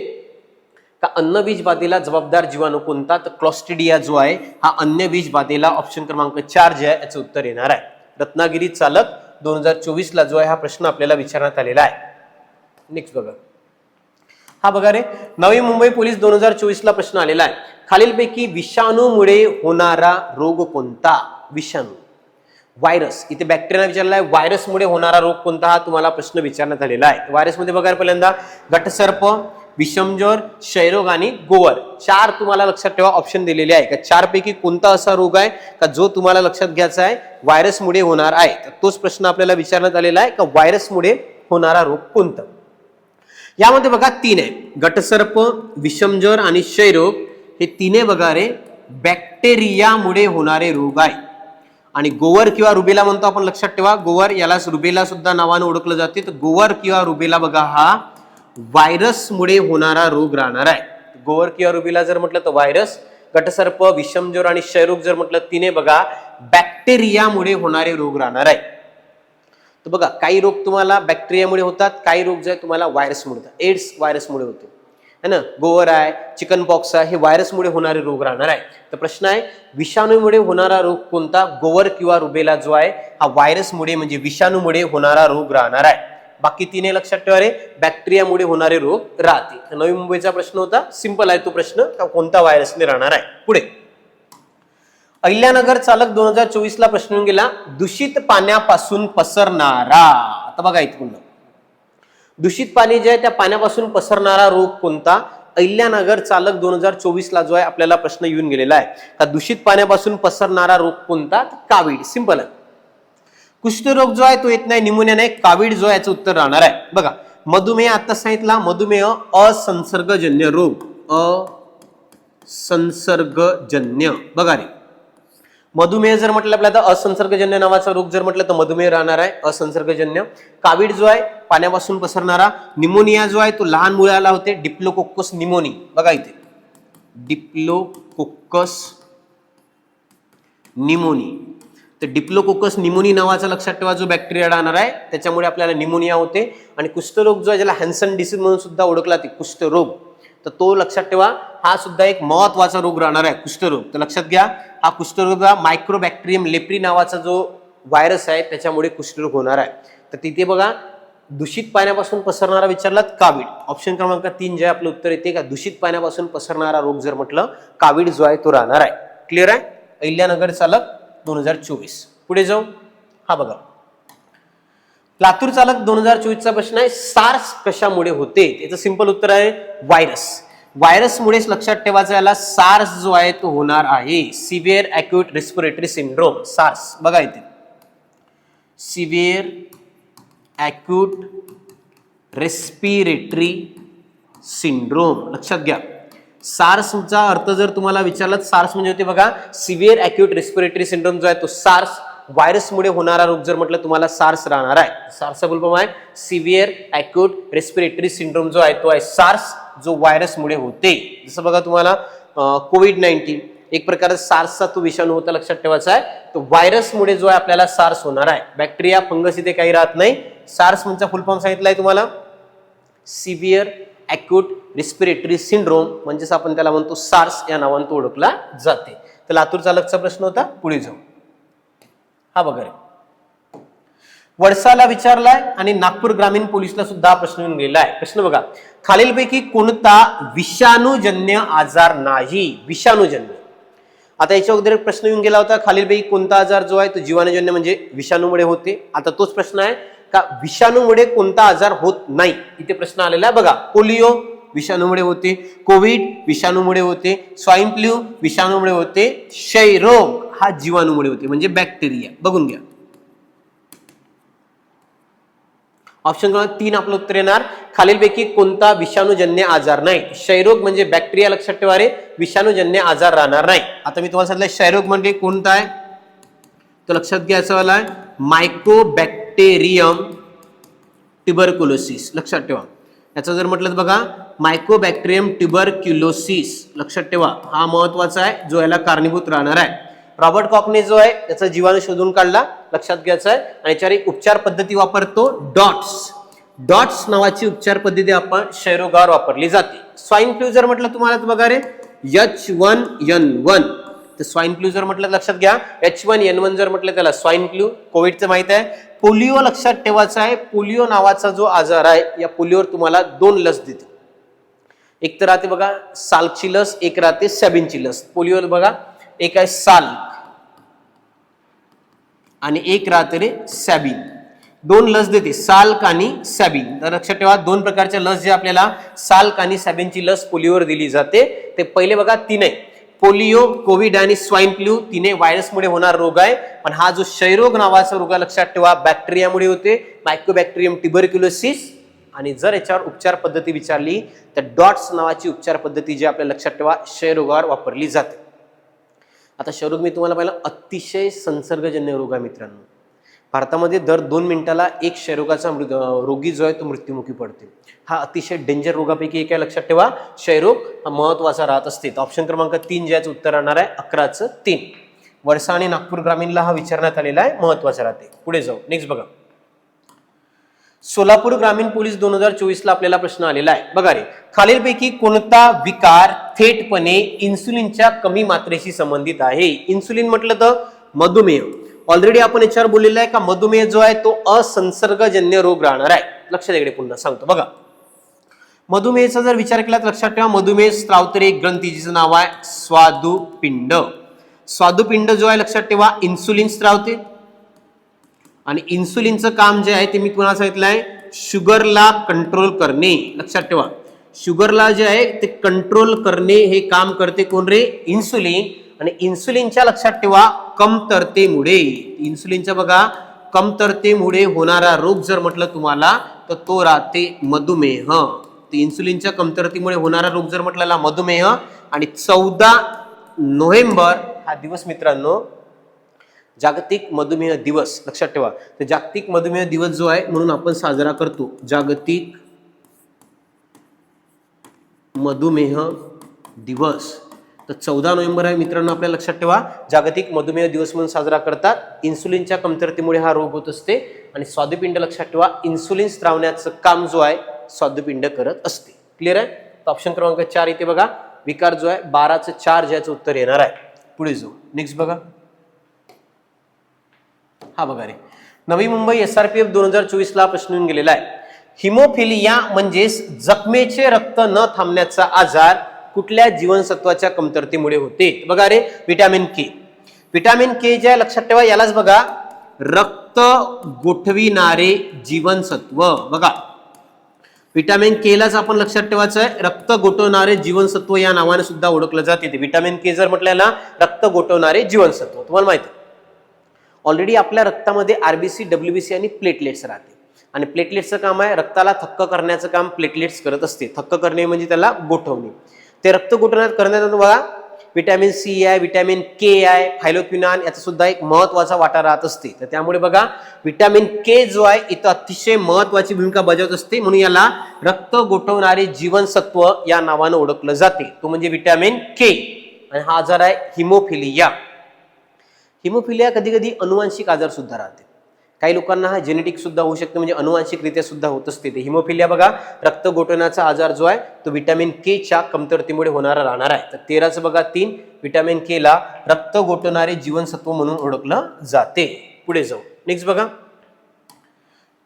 S1: का अन्नबीज बाधेला जबाबदार जीवाणू कोणता, तर क्लॉस्ट्रिडिया जो आहे हा अन्नबीज बाधेला ऑप्शन क्रमांक 4 जे आहे याचं उत्तर येणार आहे. रत्नागिरी चालक 2024 ला जो आहे हा प्रश्न आपल्याला विचारण्यात आलेला आहे. नेक्स्ट बघा, हा बघा रे, नवी मुंबई पोलीस 2024 ला प्रश्न आलेला आहे. खालीलपैकी विषाणूमुळे होणारा रोग कोणता? विषाणू, व्हायरस, इथे बॅक्टेरिया विचारला आहे. व्हायरसमुळे होणारा रोग कोणता हा तुम्हाला प्रश्न विचारण्यात आलेला आहे. व्हायरसमध्ये बघा पहिल्यांदा घटसर्प, विषमज्वर, क्षयरोग आणि गोवर, 4 तुम्हाला लक्षात ठेवा ऑप्शन दिलेले आहे. का 4 पैकी कोणता असा रोग आहे का जो तुम्हाला लक्षात घ्यायचा आहे व्हायरसमुळे होणार आहे? तर तोच प्रश्न आपल्याला विचारण्यात आलेला आहे का व्हायरसमुळे होणारा रोग कोणता. यामध्ये बघा 3 आहे, घटसर्प, विषमज्वर आणि क्षयरोग, हे तिने बघा रे बॅक्टेरियामुळे होणारे रोग आहे. आणि गोवर किंवा रुबेला म्हणतो आपण, लक्षात ठेवा गोवर, याला रुबेला सुद्धा नावाने ओळखलं जाते. तर गोवर किंवा रुबेला बघा हा व्हायरसमुळे होणारा रोग राहणार आहे. गोवर किंवा रुबेला जर म्हटलं तर व्हायरस, घटसर्प, विषमज्वर आणि क्षयरोग जर म्हटलं तिने बघा बॅक्टेरियामुळे होणारे रोग राहणार आहे. तर बघा काही रोग तुम्हाला बॅक्टेरियामुळे होतात, काही रोग जे तुम्हाला व्हायरसमुळे होतात. एड्स व्हायरसमुळे होते है ना, गोवर आहे, चिकन पॉक्स आहे, हे व्हायरसमुळे होणारे रोग राहणार आहे. तर प्रश्न आहे विषाणूमुळे होणारा रोग कोणता? गोवर किंवा रुबेला जो आहे हा व्हायरसमुळे म्हणजे विषाणूमुळे होणारा रोग राहणार आहे. बाकी 3 लक्षात ठेवा रे बॅक्टेरियामुळे होणारे रोग राहते. नवी मुंबईचा प्रश्न होता, सिंपल आहे तो प्रश्न, कोणता व्हायरसने राहणार आहे. पुढे अहिल्यानगर चालक 2024 ला प्रश्न येऊन गेला, दूषित पाण्यापासून पसरणारा, आता बघा इथून दूषित पाणी जे आहे त्या पाण्यापासून पसरणारा रोग कोणता? अहिल्यानगर चालक 2024 ला जो आहे आपल्याला प्रश्न येऊन गेलेला आहे का दूषित पाण्यापासून पसरणारा रोग कोणता? कावीड, सिंपल आहे. कुष्ठरोग जो आहे तो येत नाही, निमोनिया नाही, कावीड जो आहे याचं उत्तर राहणार आहे. बघा मधुमेह आता सांगितला, मधुमेह असंसर्गजन्य रोग, असंसर्गजन्य, बघा रे मधुमेह जर म्हटलं आपल्याला तर असंसर्गजन्य नावाचा रोग जर म्हटलं तर मधुमेह राहणार आहे असंसर्गजन्य. कावीड जो आहे पाण्यापासून पसरणारा, निमोनिया जो आहे तो लहान मुलाला होते, डिप्लोकोकस निमोनी, बघा इथे डिप्लोकोकस निमोनी. तर डिप्लोकोकस निमोनी नावाचा लक्षात ठेवा जो बॅक्टेरिया राहणार आहे त्याच्यामुळे आपल्याला निमोनिया होते. आणि कुष्ठरोग जो आहे ज्याला हॅन्सन डिसीज म्हणून सुद्धा ओळखला ते कुष्ठरोग, तर तो लक्षात ठेवा हा सुद्धा एक महत्वाचा रोग राहणार आहे कुष्ठरोग. तर लक्षात घ्या हा कुष्ठरोग मायक्रोबॅक्टेरियम लेप्री नावाचा जो व्हायरस आहे त्याच्यामुळे कुष्ठरोग होणार आहे. तर तिथे बघा दूषित पाण्यापासून पसरणारा विचारलात कावीड, ऑप्शन क्रमांक 3 जे आपलं उत्तर येते का दूषित पाण्यापासून पसरणारा रोग जर म्हटलं कावीड जो आहे तो राहणार आहे. क्लिअर आहे. अहिल्यानगर चालक 2024. पुढे जाऊ, हा बघा लातूर चालक 2024 चा प्रश्न आहे, सार्स कशामुळे होते? त्याचं सिंपल उत्तर आहे व्हायरस. व्हायरसमुळेच लक्षात ठेवायचं याला सार्स जो आहे तो होणार आहे, severe acute respiratory syndrome, SARS, बघा इथे सिव्हिअर अॅक्यूट रेस्पिरेटरी सिंड्रोम, लक्षात घ्या. सार्सचा अर्थ जर तुम्हाला विचारला, सार्स म्हणजे होते बघा सिव्हिअर अॅक्यूट रेस्पिरेटरी सिंड्रोम जो आहे तो सार्स, व्हायरसमुळे होणारा रोग जर म्हटलं तुम्हाला सार्स राहणार आहे. सार्सचा फुल फॉर्म आहे सिव्हिअर अॅक्यूट रेस्पिरेटरी सिंड्रोम जो आहे तो आहे सार्स, जो व्हायरसमुळे होते. जसं बघा तुम्हाला कोविड-19 एक प्रकारचा सार्सचा तो विषाणू होता, लक्षात ठेवायचा आहे. तो व्हायरसमुळे जो आहे आपल्याला सार्स होणार आहे. बॅक्टेरिया फंगस इथे काही राहत नाही. सार्स म्हणजे फुल फॉर्म सांगितलं आहे तुम्हाला सिव्हिअर अॅक्यूट रेस्पिरेटरी सिंड्रोम, म्हणजेच आपण त्याला म्हणतो सार्स या नावाने तो ओळखला जाते. तर लातूर चालकचा प्रश्न होता. पुढे जाऊ, हा बघा वडसाला विचारलाय आणि नागपूर ग्रामीण पोलीसला सुद्धा प्रश्न येऊन गेला आहे. प्रश्न बघा खालीलपैकी कोणता विषाणूजन्य आजार नाही? विषाणूजन्य. आता याच्या अगोदर प्रश्न येऊन गेला होता खालीलपैकी कोणता आजार जो आहे तो जीवाणूजन्य म्हणजे विषाणूमुळे होते. आता तोच प्रश्न आहे का विषाणूमुळे कोणता आजार होत नाही? इथे प्रश्न आलेला आहे बघा. पोलिओ विषाणूमुळे होते, कोविड विषाणूमुळे होते, स्वाईन फ्लू विषाणूमुळे होते, क्षयरोग हा जीवाणूमुळे होते म्हणजे बॅक्टेरिया. बघून घ्या ऑप्शन क्रमांक 3 आपलं उत्तर येणार. खालीलपैकी कोणता विषाणूजन्य आजार नाही? क्षयरोग म्हणजे बॅक्टेरिया, लक्षात ठेवा रे, विषाणूजन्य आजार राहणार नाही. आता मी तुम्हाला सांगितलं क्षयरोग म्हणजे कोणता आहे तर लक्षात घ्यायचं वाला आहे मायकोबॅक्टेरियम ट्युबरक्युलोसिस लक्षात ठेवा. याचं जर म्हटलं तर बघा मायकोबॅक्टेरियम ट्युबरक्युलोसिस लक्षात ठेवा, हा महत्वाचा आहे जो याला कारणीभूत राहणार आहे. रॉबर्ट कॉकने जो आहे त्याचा जीवाणू शोधून काढला, लक्षात घ्यायचा आहे. आणि याच्यावर एक उपचार पद्धती वापरतो डॉट्स नावाची उपचार पद्धती आपण क्षयरोगावर वापरली जाते. स्वाईन फ्लू जर म्हटलं तुम्हाला तर बघा रे H1N1, तर स्वाईन फ्लू जर म्हटलं लक्षात घ्या H1N1 जर म्हटलं त्याला स्वाईन फ्लू. कोविडचं माहित आहे. पोलिओ लक्षात ठेवायचा आहे. पोलिओ नावाचा जो आजार आहे या पोलिओवर तुम्हाला 2 लस देते. एक तर राहते बघा साल्कची लस, एक राहते सॅबिनची लस. पोलिओ बघा एक आहे साल्क आणि एक राहते रे सॅबिन. 2 लस देते साल्क आणि सॅबिन. तर लक्षात ठेवा 2 प्रकारच्या लस जे आपल्याला साल्क आणि सॅबिनची लस पोलिओवर दिली जाते. ते पहिले बघा 3 आहे पोलिओ, कोविड आणि स्वाईन फ्लू. 3 व्हायरसमुळे होणार रोग आहे. पण हा जो क्षयरोग नावाचा रोग लक्षात ठेवा बॅक्टेरियामुळे होते, मायकोबॅक्टेरियम ट्युबरक्युलोसिस. आणि जर याच्यावर उपचार पद्धती विचारली तर डॉट्स नावाची उपचार पद्धती जी आपल्या लक्षात ठेवा क्षयरोगावर वापरली जाते. आता क्षयरोग मी तुम्हाला पाहिलं अतिशय संसर्गजन्य रोग आहे मित्रांनो. भारतामध्ये दर 2 मिनिटाला एक क्षयरोगाचा रोगी जो आहे तो मृत्युमुखी पडते. हा अतिशय डेंजर रोगापैकी एक आहे लक्षात ठेवा. क्षयरोग हा महत्वाचा राहत असते. ऑप्शन क्रमांक 3 ज्याचं उत्तर राहणार आहे 11/3. वर्षा आणि नागपूर ग्रामीणला हा विचारण्यात आलेला आहे, महत्वाचा राहते. पुढे जाऊ. नेक्स्ट बघा सोलापूर ग्रामीण पोलीस 2024 ला आपल्याला प्रश्न आलेला आहे. बघा रे खालीलपैकी कोणता विकार थेटपणे इन्सुलिनच्या कमी मात्रेशी संबंधित आहे. इन्सुलिन म्हटलं तर मधुमेह. ऑलरेडी आपण याच्यावर बोललेलं आहे का मधुमेह जो आहे तो असंसर्गजन्य रोग राहणार आहे. लक्षात इकडे पुन्हा सांगतो बघा. मधुमेहाचा जर विचार केला तर लक्षात ठेवा मधुमेह स्त्रावतरी एक ग्रंथी जिचं नाव आहे स्वादुपिंड. स्वादुपिंड जो आहे लक्षात ठेवा इन्सुलिन स्त्रावते. आणि इन्सुलिनचं काम जे आहे ते मी तुम्हाला सांगितलं आहे शुगरला कंट्रोल करणे. लक्षात ठेवा शुगरला जे आहे ते कंट्रोल करणे हे काम करते कोण रे इन्सुलिन. आणि इन्सुलिनच्या लक्षात ठेवा कमतरतेमुळे, इन्सुलिनच्या बघा कमतरतेमुळे होणारा रोग जर म्हटलं तुम्हाला तर तो राहते मधुमेह. इन्सुलिनच्या कमतरतेमुळे होणारा रोग जर म्हटलेला मधुमेह. आणि 14 नोव्हेंबर हा दिवस मित्रांनो जागतिक मधुमेह दिवस. लक्षात ठेवा तर जागतिक मधुमेह दिवस जो आहे म्हणून आपण साजरा करतो जागतिक मधुमेह दिवस. तर 14 नोव्हेंबर आहे मित्रांनो आपल्या लक्षात ठेवा जागतिक मधुमेह दिवस म्हणून साजरा करतात. इन्सुलिनच्या कमतरतेमुळे हा रोग होत असते. आणि स्वादुपिंड लक्षात ठेवा इन्सुलिन स्त्रावण्याचं काम जो आहे स्वादुपिंड करत असते. क्लिअर आहे. ऑप्शन क्रमांक 4 इथे बघा विकार जो आहे 12/4 ज्याचं उत्तर येणार आहे. पुढे जाऊ. नेक्स्ट बघा हा बघा रे नवी मुंबई SRPF 2024 ला प्रश्न येऊन गेलेला आहे. हिमोफिलिया म्हणजेच जखमेचे रक्त न थांबण्याचा आजार कुठल्या जीवनसत्वाच्या कमतरतेमुळे होते. बघा रे विटॅमिन के. विटॅमिन के जे आहे लक्षात ठेवा यालाच बघा रक्त गोठविणारे जीवनसत्व. बघा विटॅमिन के लाच आपण लक्षात ठेवायचं आहे रक्त गोठवणारे जीवनसत्व या नावाने सुद्धा ओळखलं जाते. विटॅमिन के जर म्हटलं ना रक्त गोठवणारे जीवनसत्व. तुम्हाला माहिती ऑलरेडी आपल्या रक्तामध्ये RBC, WBC आणि प्लेटलेट्स राहते. आणि प्लेटलेट्सचं काम आहे रक्ताला थक्क करण्याचं काम प्लेटलेट्स करत असते. थक्क करणे म्हणजे त्याला गोठवणे. ते रक्त गोठवण्यात करण्यात बघा विटॅमिन सी आहे, विटॅमिन के आहे, फायलोक्विनॉन याचा सुद्धा एक महत्वाचा वाटा राहत असते. तर त्यामुळे बघा विटॅमिन के जो आहे इथं अतिशय महत्वाची भूमिका बजावत असते म्हणून याला रक्त गोठवणारे जीवनसत्व या नावानं ओळखलं जाते. तो म्हणजे विटॅमिन के. आणि हा आजार आहे हिमोफिलिया. हिमोफिलिया कधी कधी अनुवांशिक आजार सुद्धा राहते. काही लोकांना हा जेनेटिक सुद्धा होऊ शकते म्हणजे अनुवांशिकरित्या सुद्धा होत असते. ते हिमोफिलिया बघा रक्त गोठवण्याचा आजार जो आहे तो विटॅमिन के च्या कमतरतेमुळे होणारा राहणार आहे. तर 13चं बघा 3 विटॅमिन के ला रक्त गोठवणारे जीवनसत्व म्हणून ओळखलं जाते. पुढे जाऊ. नेक्स्ट बघा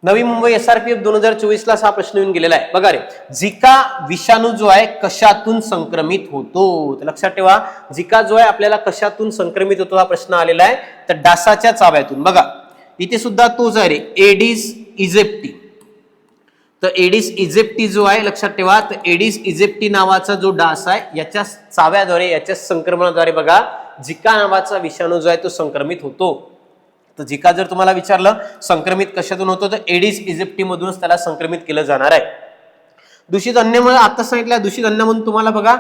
S1: नवी मुंबई SRPF 2024 ला हा प्रश्न येऊन गेलेला आहे. बघा रे झिका विषाणू जो आहे कशातून संक्रमित होतो. तर लक्षात ठेवा झिका जो आहे आपल्याला कशातून संक्रमित होतो हा प्रश्न आलेला आहे. तर डासाच्या चाव्यातून. बघा इथे सुद्धा तोच आहे रे एडिस इजिप्टी. तर एडिस इजिप्टी जो आहे लक्षात ठेवा तर एडिस इजिप्टी नावाचा जो डास आहे याच्या चाव्याद्वारे याच्या संक्रमणाद्वारे बघा झिका नावाचा विषाणू जो आहे तो संक्रमित होतो. तर झिका जर तुम्हाला विचारलं संक्रमित कशातून होतो तर एडिस इजिप्टी मधूनच त्याला संक्रमित केलं जाणार आहे. दूषित अन्नामुळे आता सांगितलं दूषित अन्नामधून तुम्हाला बघा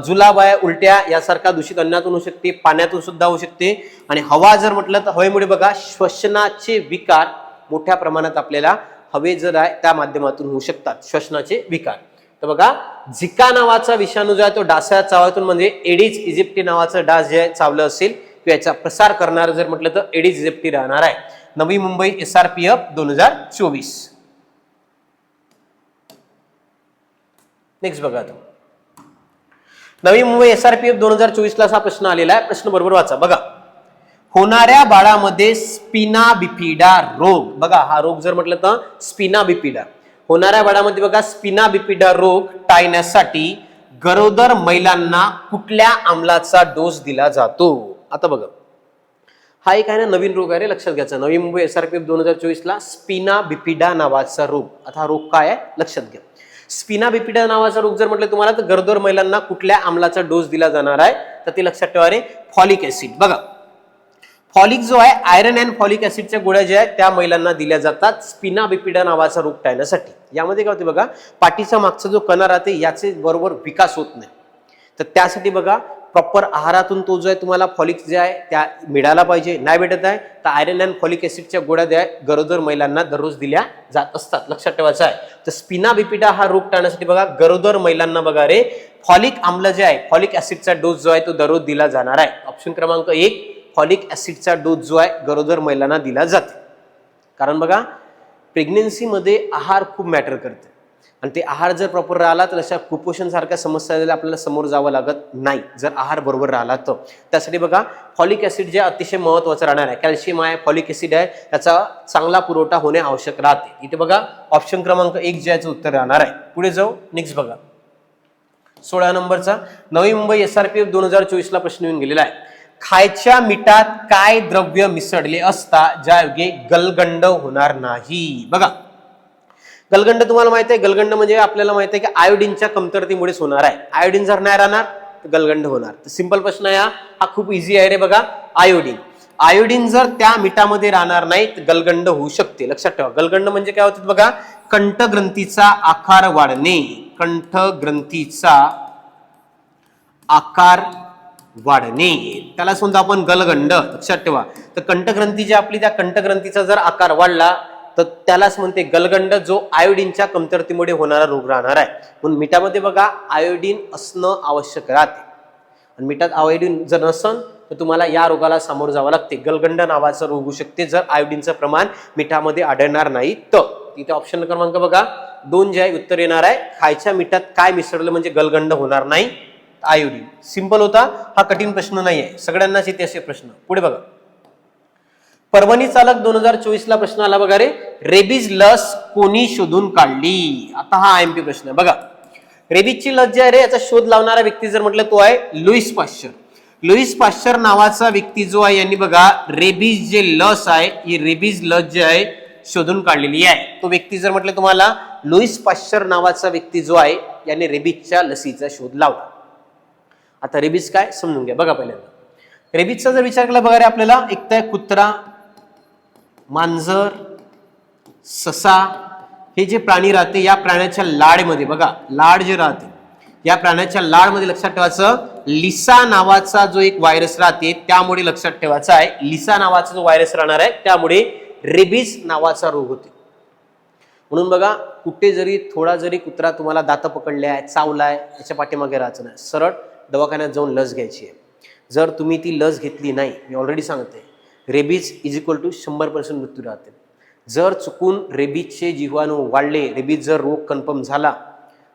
S1: जुलाब आहे, उलट्या यासारखा दूषित अन्नातून होऊ शकते, पाण्यातून सुद्धा होऊ शकते. आणि हवा जर म्हटलं तर हवेमुळे बघा श्वसनाचे विकार मोठ्या प्रमाणात आपल्याला हवेजर आहे त्या माध्यमातून होऊ शकतात श्वसनाचे विकार. तर बघा झिका नावाचा विषाणू जो आहे तो डासा चावतून म्हणजे एडिस इजिप्टी नावाचं डास जे आहे चावलं असेल किंवा याचा प्रसार करणार जर म्हटलं तर एडिस इजिप्टी राहणार आहे. नवी मुंबई SRPF 2024. नेक्स्ट बघा तो नवी मुंबई SRPF 2024 ला हा प्रश्न आलेला आहे. प्रश्न बरोबर वाचा. बघा होणाऱ्या बाळामध्ये स्पिना बिफिडा रोग, बघा हा रोग जर म्हटलं तर स्पिना बिफिडा, होणाऱ्या बाळामध्ये बघा स्पिना बिफिडा रोग टाळण्यासाठी गरोदर महिलांना कुठल्या आम्लाचा डोस दिला जातो. आता बघा हा एक आहे ना नवीन रोग आहे रे, लक्षात घ्यायचा. नवी मुंबई SRPF 2024 ला स्पिना बिफिडा नावाचा रोग. आता हा रोग काय आहे लक्षात घ्या. स्पिना बिफिडा नावाचा रोग जर म्हटलं तुम्हाला तर गरोदर महिलांना कुठल्या आम्लाचा डोस दिला जाणार आहे तर ते लक्षात ठेवा रे, फॉलिक ऍसिड. बघा फॉलिक जो आहे आयरन अँड फॉलिक ऍसिडच्या गोळ्या ज्या आहेत त्या महिलांना दिल्या जातात स्पिना बिफिडा नावाचा रोग टाळण्यासाठी. यामध्ये काय होते बघा पाठीचा मागचा जो कणा राहते याचे बरोबर विकास होत नाही, तर त्यासाठी बघा प्रॉपर आहारातून तो जो आहे तुम्हाला फॉलिक जे आहे त्या मिळाला पाहिजे. नाही भेटत आहे तर आयरन अँड फॉलिक ऍसिडच्या गोळ्या द्या गरोदर महिलांना दररोज दिल्या जात असतात, लक्षात ठेवायचं आहे. तर स्पिना बिफिडा हा रोग टाळण्यासाठी बघा गरोदर महिलांना बघा रे फॉलिक आम्ल जे आहे फॉलिक ऍसिडचा डोस जो आहे तो दररोज दिला जाणार आहे. ऑप्शन क्रमांक 1 फॉलिक ऍसिडचा डोस जो आहे गरोदर महिलांना दिला जाते. कारण बघा प्रेग्नेन्सीमध्ये आहार खूप मॅटर करते आणि ते आहार जर प्रॉपर राहिला तर अशा कुपोषण सारख्या समस्या आपल्याला समोर जावं लागत नाही जर आहार बरोबर राहिला तर. त्यासाठी बघा फॉलिक ऍसिड जे अतिशय महत्वाचं राहणार आहे. कॅल्शियम आहे फॉलिक ऍसिड आहे त्याचा चांगला पुरवठा होणे आवश्यक राहते. इथे बघा ऑप्शन क्रमांक 1 जे याचं उत्तर राहणार आहे. पुढे जाऊ नेक्स्ट बघा 16 नंबरचा नवी मुंबई SRPF 2024 ला प्रश्न येऊन गेलेला आहे. खायच्या मिठात काय द्रव्य मिसळले असता ज्यायोगे गलगंड होणार नाही. बघा गलगंड तुम्हाला माहिती आहे, गलगंड म्हणजे आपल्याला माहिती आहे की आयोडीनच्या कमतरतेमुळेच होणार आहे. आयोडीन जर नाही राहणार तर गलगंड होणार. तर सिंपल प्रश्न आहे हा खूप इझी आहे रे. बघा आयोडीन, आयोडीन जर त्या मिठामध्ये राहणार नाही तर गलगंड होऊ शकते. लक्षात ठेवा गलगंड म्हणजे काय होतं बघा कंठग्रंथीचा आकार वाढणे, कंठग्रंथीचा आकार वाढणे त्याला सुद्धा आपण गलगंड. लक्षात ठेवा तर कंठग्रंथी जी आपली त्या कंठग्रंथीचा जर आकार वाढला तर त्यालाच म्हणते गलगंड, जो आयोडीनच्या कमतरतेमुळे होणारा रोग राहणार आहे. म्हणून मिठामध्ये बघा आयोडीन असणं आवश्यक राहते आणि मिठात आयोडीन जर नसन तर तुम्हाला या रोगाला सामोरं जावं लागते. गलगंड नावाचा रोग होऊ शकते जर आयोडीनचं प्रमाण मिठामध्ये आढळणार नाही तर. तिथे ऑप्शन क्रमांक बघा 2 जे आहे उत्तर येणार आहे. खायच्या मिठात काय मिसळलं म्हणजे गलगंड होणार नाही, आयोडीन. सिंपल होता हा, कठीण प्रश्न नाही आहे, सगळ्यांनाच येते असे प्रश्न. पुढे बघा परभणी चालक 2024 ला प्रश्न आला बघा रे, रेबीज लस कोणी शोधून काढली. आता हा IMP प्रश्न आहे. बघा रेबीजची लस जी आहे रे याचा शोध लावणारा व्यक्ती जर म्हटलं तो आहे लुईस पाश्चर. लुईस पाश्चर नावाचा व्यक्ती जो आहे यांनी बघा रेबीज जे लस आहे ही रेबीज लस जी आहे शोधून काढलेली आहे. तो व्यक्ती जर म्हटलं तुम्हाला लुईस पाश्चर नावाचा व्यक्ती जो आहे याने रेबीजच्या लसीचा शोध लावला. आता रेबीज काय समजून घ्या. बघा पहिल्यांदा रेबीजचा जर विचार केला बघा रे आपल्याला एक तर कुत्रा, मांजर, ससा हे जे प्राणी राहते या प्राण्याच्या लाळमध्ये बघा लाळ जे राहते या प्राण्याच्या लाळमध्ये लक्षात ठेवायचं लिसा नावाचा जो एक व्हायरस राहते त्यामुळे लक्षात ठेवायचा आहे लिसा नावाचा जो व्हायरस राहणार आहे त्यामुळे रेबीज नावाचा रोग होते. म्हणून बघा कुठे जरी थोडा जरी कुत्रा तुम्हाला दात पकडलाय चावलाय याच्या पाठीमागे राहायचं नाही, सरळ दवाखान्यात जाऊन लस घ्यायची आहे. जर तुम्ही ती लस घेतली नाही, मी ऑलरेडी सांगते रेबीज = 100% मृत्यू राहते. जर चुकून रेबीजचे जीवाणू वाढले, रेबीज जर रोग कन्फर्म झाला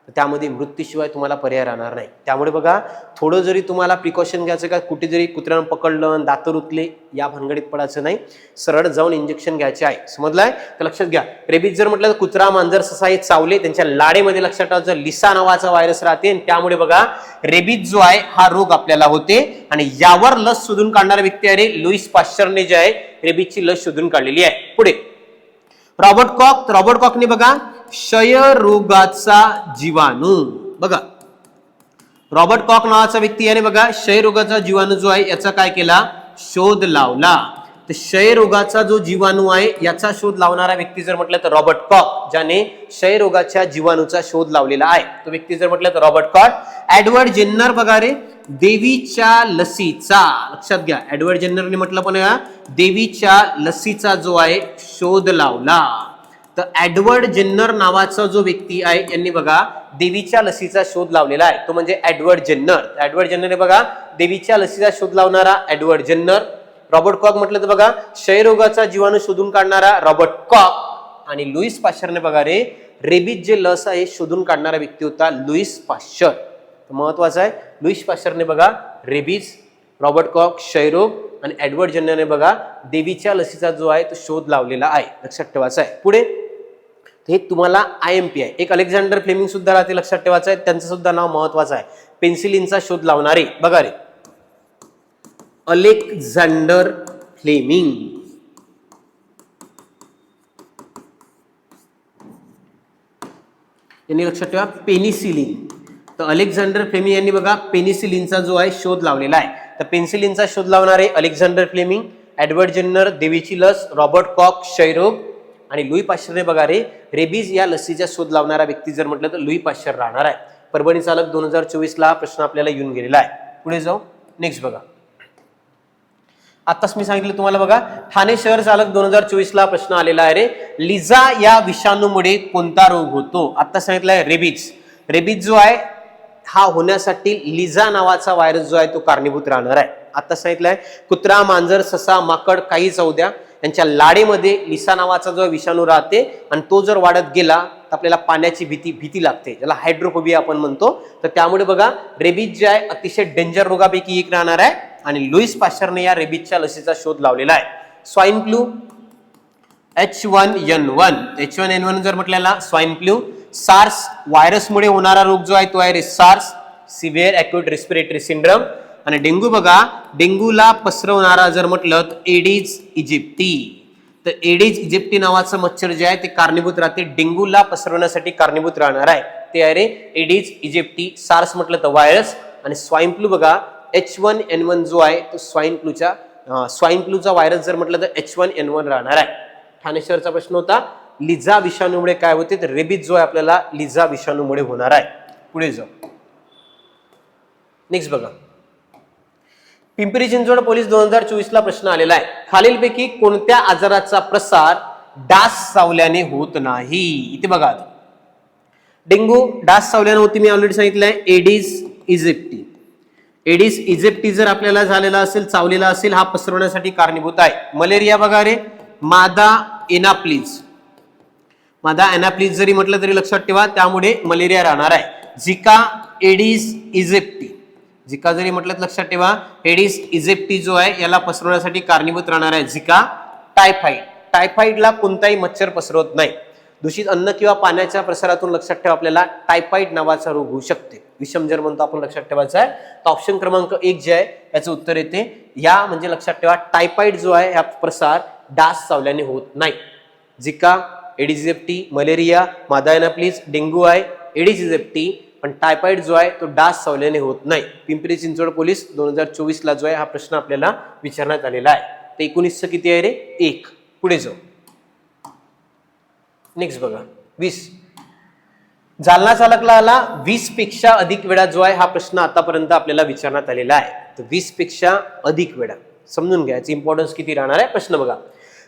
S1: तर त्यामध्ये मृत्यूशिवाय तुम्हाला पर्याय राहणार नाही. त्यामुळे बघा थोडं जरी तुम्हाला प्रिकॉशन घ्यायचं का कुठे जरी कुत्र्यानं पकडलं दात रुतले या भानगडीत पडायचं नाही, सरळ जाऊन इंजेक्शन घ्यायचे आहे. समजलाय तर लक्षात घ्या. रेबीज जर म्हटलं तर कुत्रा, मांजर, ससा हे चावले त्यांच्या लाळेमध्ये लक्षात ठेवायचं लिसा नावाचा व्हायरस राहते आणि त्यामुळे बघा रेबीज जो आहे हा रोग आपल्याला होते आणि यावर लस शोधून काढणारा व्यक्ती आहे लुईस पाश्चरने जे आहे रेबीजची लस शोधून काढलेली आहे. पुढे रॉबर्ट कॉक. रॉबर्ट कॉकने बघा क्षयरोगाचा जीवाणू, बघा रॉबर्ट कॉक नावाचा व्यक्ती याने बघा क्षयरोगाचा जीवाणू जो आहे याचा काय केला शोध लावला. तर क्षयरोगाचा जो जीवाणू आहे याचा शोध लावणारा व्यक्ती जर म्हटलं तर रॉबर्ट कॉक, ज्याने क्षयरोगाच्या जीवाणूचा शोध लावलेला आहे तो व्यक्ती जर म्हटलं तर रॉबर्ट कॉक. एडवर्ड जेन्नर बघा रे देवीच्या लसीचा, लक्षात घ्या एडवर्ड जेन्नरने म्हटलं पण देवीच्या लसीचा जो आहे शोध लावला. तर एडवर्ड जेन्नर नावाचा जो व्यक्ती आहे यांनी बघा देवीच्या लसीचा शोध लावलेला आहे, तो म्हणजे एडवर्ड जेन्नर. एडवर्ड जेन्नर हे बघा देवीच्या लसीचा शोध लावणारा एडवर्ड जेन्नर. रॉबर्ट कॉक म्हटलं तर बघा क्षयरोगाचा जीवाणू शोधून काढणारा रॉबर्ट कॉक. आणि लुईस पाश्चरने बघा रे रेबीज जे लस आहे शोधून काढणारा व्यक्ती होता लुईस पाश्चर. महत्वाचं आहे, लुईस पाश्चरने बघा रेबीज, रॉबर्ट कॉक क्षयरोग आणि एडवर्ड जेन्नरने बघा देवीच्या लसीचा जो आहे तो शोध लावलेला आहे. लक्षात ठेवायचा आहे. पुढे हे तुम्हाला IMP आहे. एक अलेक्झांडर फ्लेमिंग सुद्धा राहते, लक्षात ठेवायचं आहे. त्यांचं सुद्धा नाव महत्वाचं आहे. पेन्सिलिनचा शोध लावणारे बघा रे अलेक्झांडर फ्लेमिंग. यांनी लक्षात ठेवा पेनिसिलिन. तर अलेक्झांडर फ्लेमिंग यांनी बघा पेनिसिलिनचा जो आहे शोध लावलेला आहे. तर पेन्सिलिनचा शोध लावणारे अलेक्झांडर फ्लेमिंग, एडवर्ड जेन्नर देवीची लस, रॉबर्ट कॉक क्षयरोग आणि लुई पाश्चरने बघा रे रेबीज या लसीचा शोध लावणारा व्यक्ती जर म्हटलं तर लुई पाश्चर राहणार आहे. परभणी चालक 2024 ला हा प्रश्न आपल्याला येऊन गेलेला आहे. पुढे जाऊ. नेक्स्ट बघा, आताच मी सांगितलं तुम्हाला बघा ठाणे शहर चालक 2024 ला प्रश्न आलेला आहे रे लिझा या विषाणूमुळे कोणता रोग होतो. आता सांगितलंय रेबीज. रेबीज जो आहे हा होण्यासाठी लिझा नावाचा व्हायरस जो आहे तो कारणीभूत राहणार आहे. आता सांगितलंय कुत्रा, मांजर, ससा, माकड काही जाऊ द्या यांच्या लाडेमध्ये लिसा नावाचा जो विषाणू राहते आणि तो जर वाढत गेला तर आपल्याला पाण्याची भीती लागते, ज्याला हायड्रोफोबिया आपण म्हणतो. तर त्यामुळे बघा रेबीज जे आहे अतिशय डेंजर रोगापैकी एक राहणार आहे आणि लुईस पाश्चरने या रेबीजच्या लसीचा शोध लावलेला आहे. Swine flu H1N1. H1N1 जर म्हटलेला स्वाईन फ्लू. सार्स व्हायरसमुळे होणारा रोग जो आहे तो आहे SARS, severe acute respiratory syndrome. आणि डेंग्यू बघा डेंग्यूला पसरवणारा जर म्हटलं तर एडिस इजिप्टी. तर एडिस इजिप्टी नावाचं मच्छर जे आहे ते कारणीभूत राहते, डेंग्यूला पसरवण्यासाठी कारणीभूत राहणार आहे ते आहे रे एडिस इजिप्टी. सार्स म्हटलं तर व्हायरस आणि स्वाईन फ्लू बघा H1N1 जो आहे तो स्वाईन फ्लूचा व्हायरस जर म्हटलं तर H1N1 राहणार आहे. ठाणे शहरचा प्रश्न होता लिझा विषाणूमुळे काय होते तर रेबीज जो आहे आपल्याला लिझा विषाणूमुळे होणार आहे. पुढे जाऊ. नेक्स्ट बघा पिंपरी चिंचवड पोलीस 2024 ला प्रश्न आलेला आहे खालीलपैकी कोणत्या आजाराचा प्रसार डास चावल्याने होत नाही. इथे बघा डेंग्यू डास चावल्याने होती, मी ऑलरेडी सांगितलंय एडिस इजिप्टी. एडिस इजिप्टी जर आपल्याला झालेला असेल चावलेला असेल हा पसरवण्यासाठी कारणीभूत आहे. मलेरिया बघा रे मादा एनाप्लीज. मादा एनाप्लीज जरी म्हटलं तरी लक्षात ठेवा त्यामुळे मलेरिया राहणार आहे. झिका एडिस इजिप्टी. झिका जरी म्हटलं लक्षात ठेवा एडिस इजिप्टी जो आहे याला पसरवण्यासाठी कारणीभूत राहणार आहे झिका. टायफॉइड. टायफॉइडला कोणताही मच्छर पसरवत नाही. दूषित अन्न किंवा पाण्याच्या प्रसारातून लक्षात ठेवा आपल्याला टायफॉइड नावाचा रोग होऊ शकते. विषम जर म्हणतो आपण लक्षात ठेवायचा आहे. तर ऑप्शन क्रमांक 1 जे आहे याचं उत्तर येते या म्हणजे लक्षात ठेवा टायफॉइड जो आहे हा प्रसार डास चावल्याने होत नाही. झिका, एडिस इजिप्टी, मलेरिया, मादा एनाप्लीज, डेंग्यू आहे एडिस इजिप्टी, पण टायफॉइड जो आहे तो डास चावल्याने होत नाही. पिंपरी चिंचवड पोलीस 2024 ला जो आहे हा प्रश्न आपल्याला विचारण्यात आलेला आहे. तर 19 किती आहे रे 1. पुढे जाऊ. नेक्स्ट बघा 20. जालना चालकला आला 20 पेक्षा अधिक वेळा जो आहे हा प्रश्न आतापर्यंत आपल्याला विचारण्यात आलेला आहे. तर 20 पेक्षा अधिक वेळा समजून घ्या याची इम्पॉर्टन्स किती राहणार आहे. प्रश्न बघा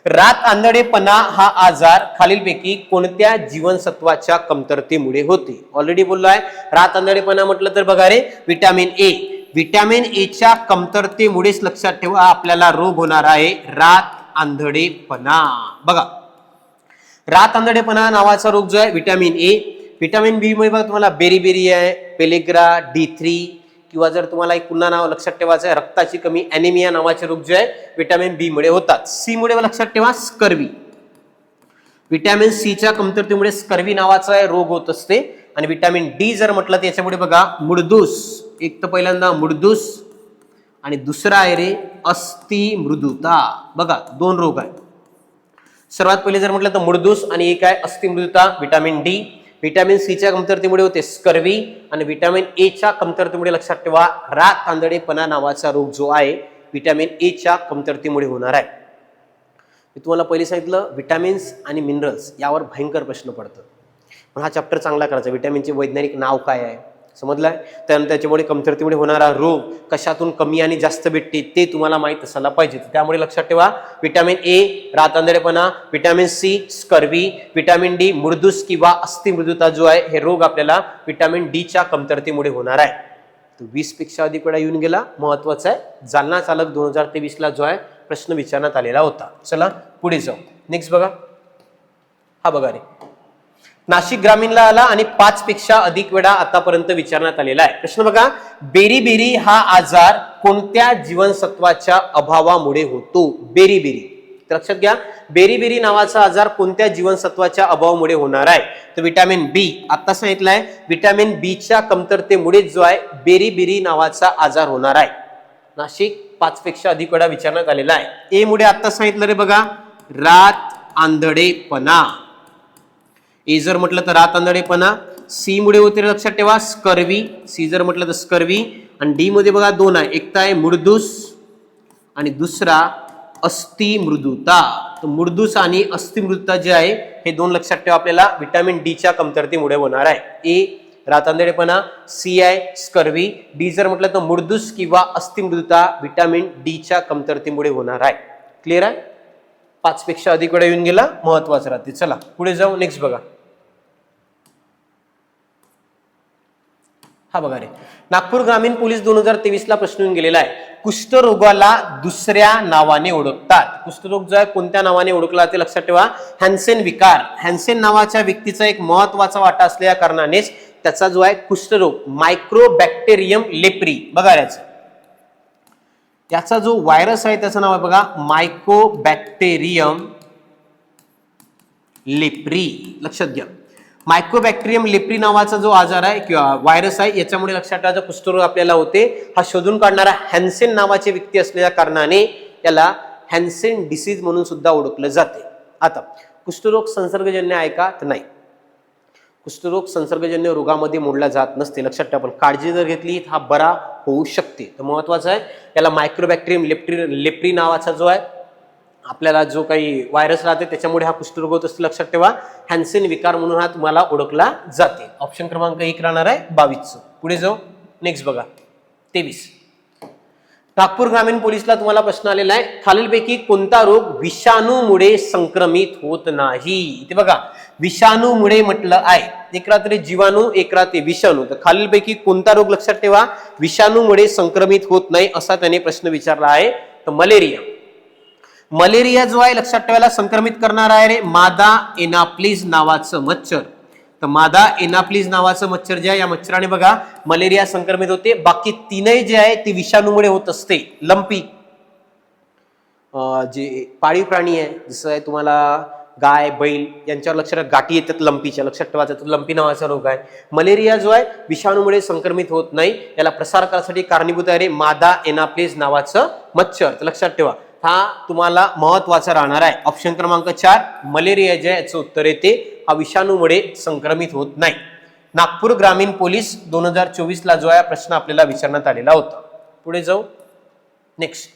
S1: रात आंधळेपणा हा आजार खालीलपैकी कोणत्या जीवनसत्वाच्या कमतरतेमुळे होते. ऑलरेडी बोललो आहे रात आंधळेपणा म्हटलं तर बघा रे विटॅमिन ए. विटॅमिन ए च्या कमतरतेमुळेच लक्षात ठेवा आपल्याला रोग होणार आहे रात आंधळेपणा. बघा रात आंधळेपणा नावाचा रोग जो आहे विटॅमिन ए. विटॅमिन बी मुळे बघा तुम्हाला बेरीबेरी आहे, पेलेग्रा, D3 किंवा जर तुम्हाला एक पुन्हा नाव लक्षात ठेवायचं आहे रक्ताची कमी ॲनिमिया नावाचे रोग जे आहे विटॅमिन बी मुळे होतात. सी मुळे लक्षात ठेवा स्कर्वी. विटॅमिन सी च्या कमतरतेमुळे स्कर्वी नावाचा रोग होत असते. आणि विटॅमिन डी जर म्हटलं तर याच्यामुळे बघा मुडदूस. एक तर पहिल्यांदा मुडदूस आणि दुसरा आहे रे अस्थिमृदुता. बघा 2 रोग आहे. सर्वात पहिले जर म्हटलं तर मुडदूस आणि एक आहे अस्थिमृदुता. Vitamin D. विटॅमिन सी च्या कमतरतेमुळे होते स्कर्वी आणि विटॅमिन ए च्या कमतरतेमुळे लक्षात ठेवा रात आंधळेपणा नावाचा रोग जो आहे विटॅमिन ए च्या कमतरतेमुळे होणार आहे. मी तुम्हाला पहिले सांगितलं विटॅमिन्स आणि मिनरल्स यावर भयंकर प्रश्न पडतात. पण हा चॅप्टर चांगला करायचा. विटॅमिनचे वैज्ञानिक नाव काय आहे, समजलाय? त्यानंतर त्याच्यामुळे कमतरतेमुळे होणारा रोग कशातून कमी आणि जास्त भेटते ते तुम्हाला माहित असायला पाहिजे. त्यामुळे लक्षात ठेवा, व्हिटॅमिन ए रातआंधळेपणा, vitamin C scurvy, vitamin D मुरदूस किंवा अस्थिमृदुता जो आहे हे रोग आपल्याला व्हिटॅमिन डी च्या कमतरतेमुळे होणार आहे. तो 20 पेक्षा अधिक वेळा येऊन गेला, महत्वाचा आहे. जालना चालक 2023 ला जो आहे प्रश्न विचारण्यात आलेला होता. चला पुढे जाऊ. नेक्स्ट बघा, हा बघा रे, नाशिक ग्रामीणला आला आणि 5 पेक्षा अधिक वेळा आतापर्यंत विचारण्यात आलेला आहे. प्रश्न बघा, बेरीबेरी हा आजार कोणत्या जीवनसत्वाच्या अभावामुळे होतो? बेरीबेरी, लक्षात घ्या, बेरीबेरी नावाचा आजार कोणत्या जीवनसत्वाच्या अभावामुळे होणार आहे? तर व्हिटॅमिन बी, आता सांगितलंय व्हिटॅमिन बी च्या कमतरतेमुळे जो आहे बेरीबेरी नावाचा आजार होणार आहे. नाशिक 5 पेक्षा अधिक वेळा विचारण्यात आलेला आहे. ए मुळे आता सांगितलं रे बघा, रात आंधळेपणा. ए जर म्हटलं तर रात आंधळेपणा, सी मुळे होते लक्षात ठेवा स्कर्वी, सी जर म्हटलं तर स्कर्वी, आणि डी मध्ये बघा 2 आहे, एक तर आहे मुरदूस आणि दुसरा अस्थिमृदुता. तर मुरदूस आणि अस्थिमृदुता जे आहे हे 2 लक्षात ठेवा आपल्याला व्हिटॅमिन डी च्या कमतरतेमुळे होणार आहे. ए रात आंधळेपणा, सी आहे स्कर्वी, डी जर म्हटलं तर मुरदूस किंवा अस्थिमृदुता व्हिटॅमिन डी च्या कमतरतेमुळे होणार आहे. क्लिअर आहे? 5 पेक्षा अधिक वेळा येऊन गेला, महत्वाचं राहते. चला पुढे जाऊ. नेक्स्ट बघा, हा बघा रे, नागपूर ग्रामीण पोलीस 2023 ला प्रश्न येऊन गेलेला आहे. कुष्ठरोगाला दुसऱ्या नावाने ओळखतात. कुष्ठरोग जो आहे कोणत्या नावाने ओळखला ते लक्षात ठेवा, हॅन्सेन विकार. हॅन्सेन नावाच्या व्यक्तीचा एक महत्वाचा वाटा असलेल्या कारणानेच त्याचा जो आहे कुष्ठरोग मायक्रोबॅक्टेरियम लेप्री, बघा याचा जो व्हायरस आहे त्याचं नाव आहे बघा मायकोबॅक्टेरियम लेप्री. लक्षात घ्या, मायक्रोबॅक्टेरियम लेप्री नावाचा जो आजार आहे किंवा व्हायरस आहे याच्यामुळे लक्षात ठेवायचा कुष्ठरोग आपल्याला होते. हा शोधून काढणारा हॅन्सेन नावाचे व्यक्ती असलेल्या कारणाने याला हॅन्सेन डिसीज म्हणून सुद्धा ओळखलं जाते. आता कुष्ठरोग संसर्गजन्य आहे का? तर नाही, कुष्ठरोग संसर्गजन्य रोगामध्ये मोडला जात नसते. लक्षात ठेवा, पण काळजी जर घेतली हा बरा होऊ शकते. तर महत्वाचं आहे, याला मायक्रोबॅक्टेरियम लेप्री नावाचा जो आहे आपल्याला जो काही व्हायरस राहते त्याच्यामुळे हा कुष्ठरोग होत असतो. लक्षात ठेवा, हॅन्सेन विकार म्हणून हा तुम्हाला ओळखला जाते. ऑप्शन क्रमांक 1 राहणार आहे 22. पुढे जाऊ. नेक्स्ट बघा 23, नागपूर ग्रामीण पोलीसला तुम्हाला प्रश्न आलेला आहे, खालीलपैकी कोणता रोग विषाणूमुळे संक्रमित होत नाही? इथे बघा विषाणूमुळे म्हटलं आहे, एक रात्री जीवाणू एक रात्री विषाणू. तर खालीलपैकी कोणता रोग लक्षात ठेवा विषाणूमुळे संक्रमित होत नाही असा त्याने प्रश्न विचारला आहे? तर मलेरिया. मलेरिया जो आहे लक्षात ठेवायला संक्रमित करणार आहे रे मादा एनाप्लिज नावाचं मच्छर. तर मादा एनाप्लिज नावाचं मच्छर जे आहे या मच्छराने बघा मलेरिया संक्रमित होते. बाकी तीनही जे आहे ते विषाणूमुळे होत असते. लंपी जे पाळीव प्राणी आहे जसं आहे तुम्हाला गाय बैल यांच्यावर लक्षात गाठी येतात लंपीच्या, लक्षात ठेवायचं लंपी नावाचा रोग आहे. मलेरिया जो आहे विषाणूमुळे संक्रमित होत नाही, याला प्रसार करण्यासाठी कारणीभूत आहे रे मादा एनाप्लिज नावाचं मच्छर. तर लक्षात ठेवा हा तुम्हाला महत्वाचा राहणार आहे. ऑप्शन क्रमांक 4 मलेरिया जे आहे याचं उत्तर येते, हा विषाणूमुळे संक्रमित होत नाही. नागपूर ग्रामीण पोलीस 2024 ला जो आहे प्रश्न आपल्याला विचारण्यात आलेला होता. पुढे जाऊ. नेक्स्ट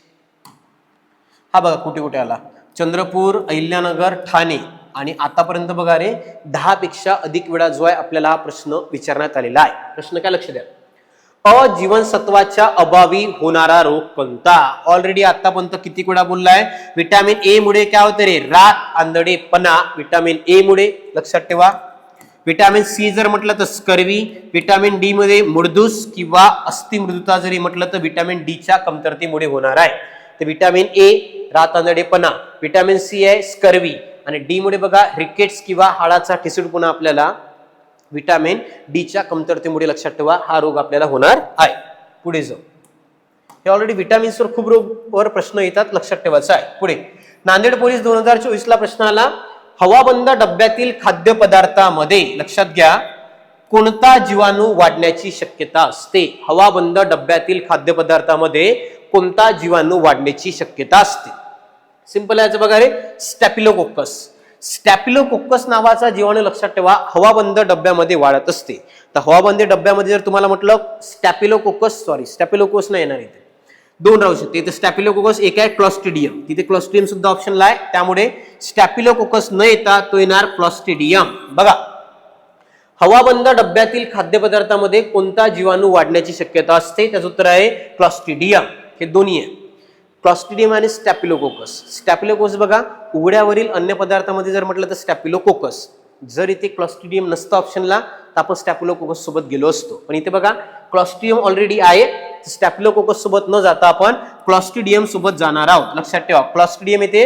S1: हा बघा कुठे कुठे आला, चंद्रपूर, अहिल्यानगर, ठाणे, आणि आतापर्यंत बघा रे 10 पेक्षा अधिक वेळा जो आहे आपल्याला हा प्रश्न विचारण्यात आलेला आहे. प्रश्न काय लक्ष द्या, अजीवनसत्वाच्या अभावी होणारा रोग कोणता? ऑलरेडी आतापर्यंत किती वेळा बोललाय, व्हिटॅमिन ए मुळे काय होते रे रात आंधळेपणा, व्हिटॅमिन ए मुळे. लक्षात ठेवा, व्हिटॅमिन सी जर म्हटलं तर स्कर्वी, व्हिटॅमिन डी मध्ये मुरदूस किंवा अस्थिमृदुता जरी म्हटलं तर व्हिटॅमिन डी च्या कमतरतेमुळे होणार आहे. तर व्हिटॅमिन ए रात आंधळेपणा, व्हिटॅमिन सी आहे स्कर्वी, आणि डी मुळे बघा रिकेट्स किंवा हाडाचा ठिसूळपणा आपल्याला व्हिटॅमिन डी च्या कमतरतेमुळे लक्षात ठेवा हा रोग आपल्याला होणार आहे. पुढे जाऊ. हे ऑलरेडी व्हिटॅमिन्सवर खूप रोगवर प्रश्न येतात, लक्षात ठेवायचं आहे. पुढे नांदेड पोलीस 2024 ला प्रश्न आला, हवाबंद डब्यातील खाद्यपदार्थामध्ये लक्षात घ्या कोणता जीवाणू वाढण्याची शक्यता असते? हवाबंद डब्यातील खाद्यपदार्थामध्ये कोणता जीवाणू वाढण्याची शक्यता असते? सिंपल आहे बघा रे स्टॅफिलोकोकस. स्टॅफिलोकोकस नावाचा जीवाणू लक्षात ठेवा हवाबंद डब्यामध्ये वाढत असते. तर हवाबंद डब्यामध्ये जर तुम्हाला म्हटलं स्टॅफिलोकोकस नाही येणार, इथे 2 राहू शकते. इथे स्टॅफिलोकोकस एक आहे क्लॉस्ट्रिडियम, तिथे क्लॉस्ट्रिडियम सुद्धा ऑप्शनला आहे, त्यामुळे स्टॅफिलोकोकस न येता तो येणार क्लॉस्ट्रिडियम. बघा हवाबंद डब्यातील खाद्यपदार्थामध्ये कोणता जीवाणू वाढण्याची शक्यता असते? त्याचं उत्तर आहे क्लॉस्ट्रिडियम. हे दोन्ही आहे, क्लॉस्ट्रिडियम आणि स्टॅफिलोकोकस. स्टॅफिलोकोकस बघा उघड्यावरील अन्न पदार्थामध्ये जर म्हटलं तर स्टॅफिलोकोकस, जर इथे क्लॉस्ट्रिडियम नसतं ऑप्शनला तर आपण स्टॅफिलोकोकस सोबत गेलो असतो, पण इथे बघा क्लॉस्ट्रिडियम ऑलरेडी आहे, स्टॅफिलोकोकस सोबत न जाता आपण क्लॉस्ट्रिडियम सोबत जाणार आहोत. लक्षात ठेवा क्लॉस्ट्रिडियम येथे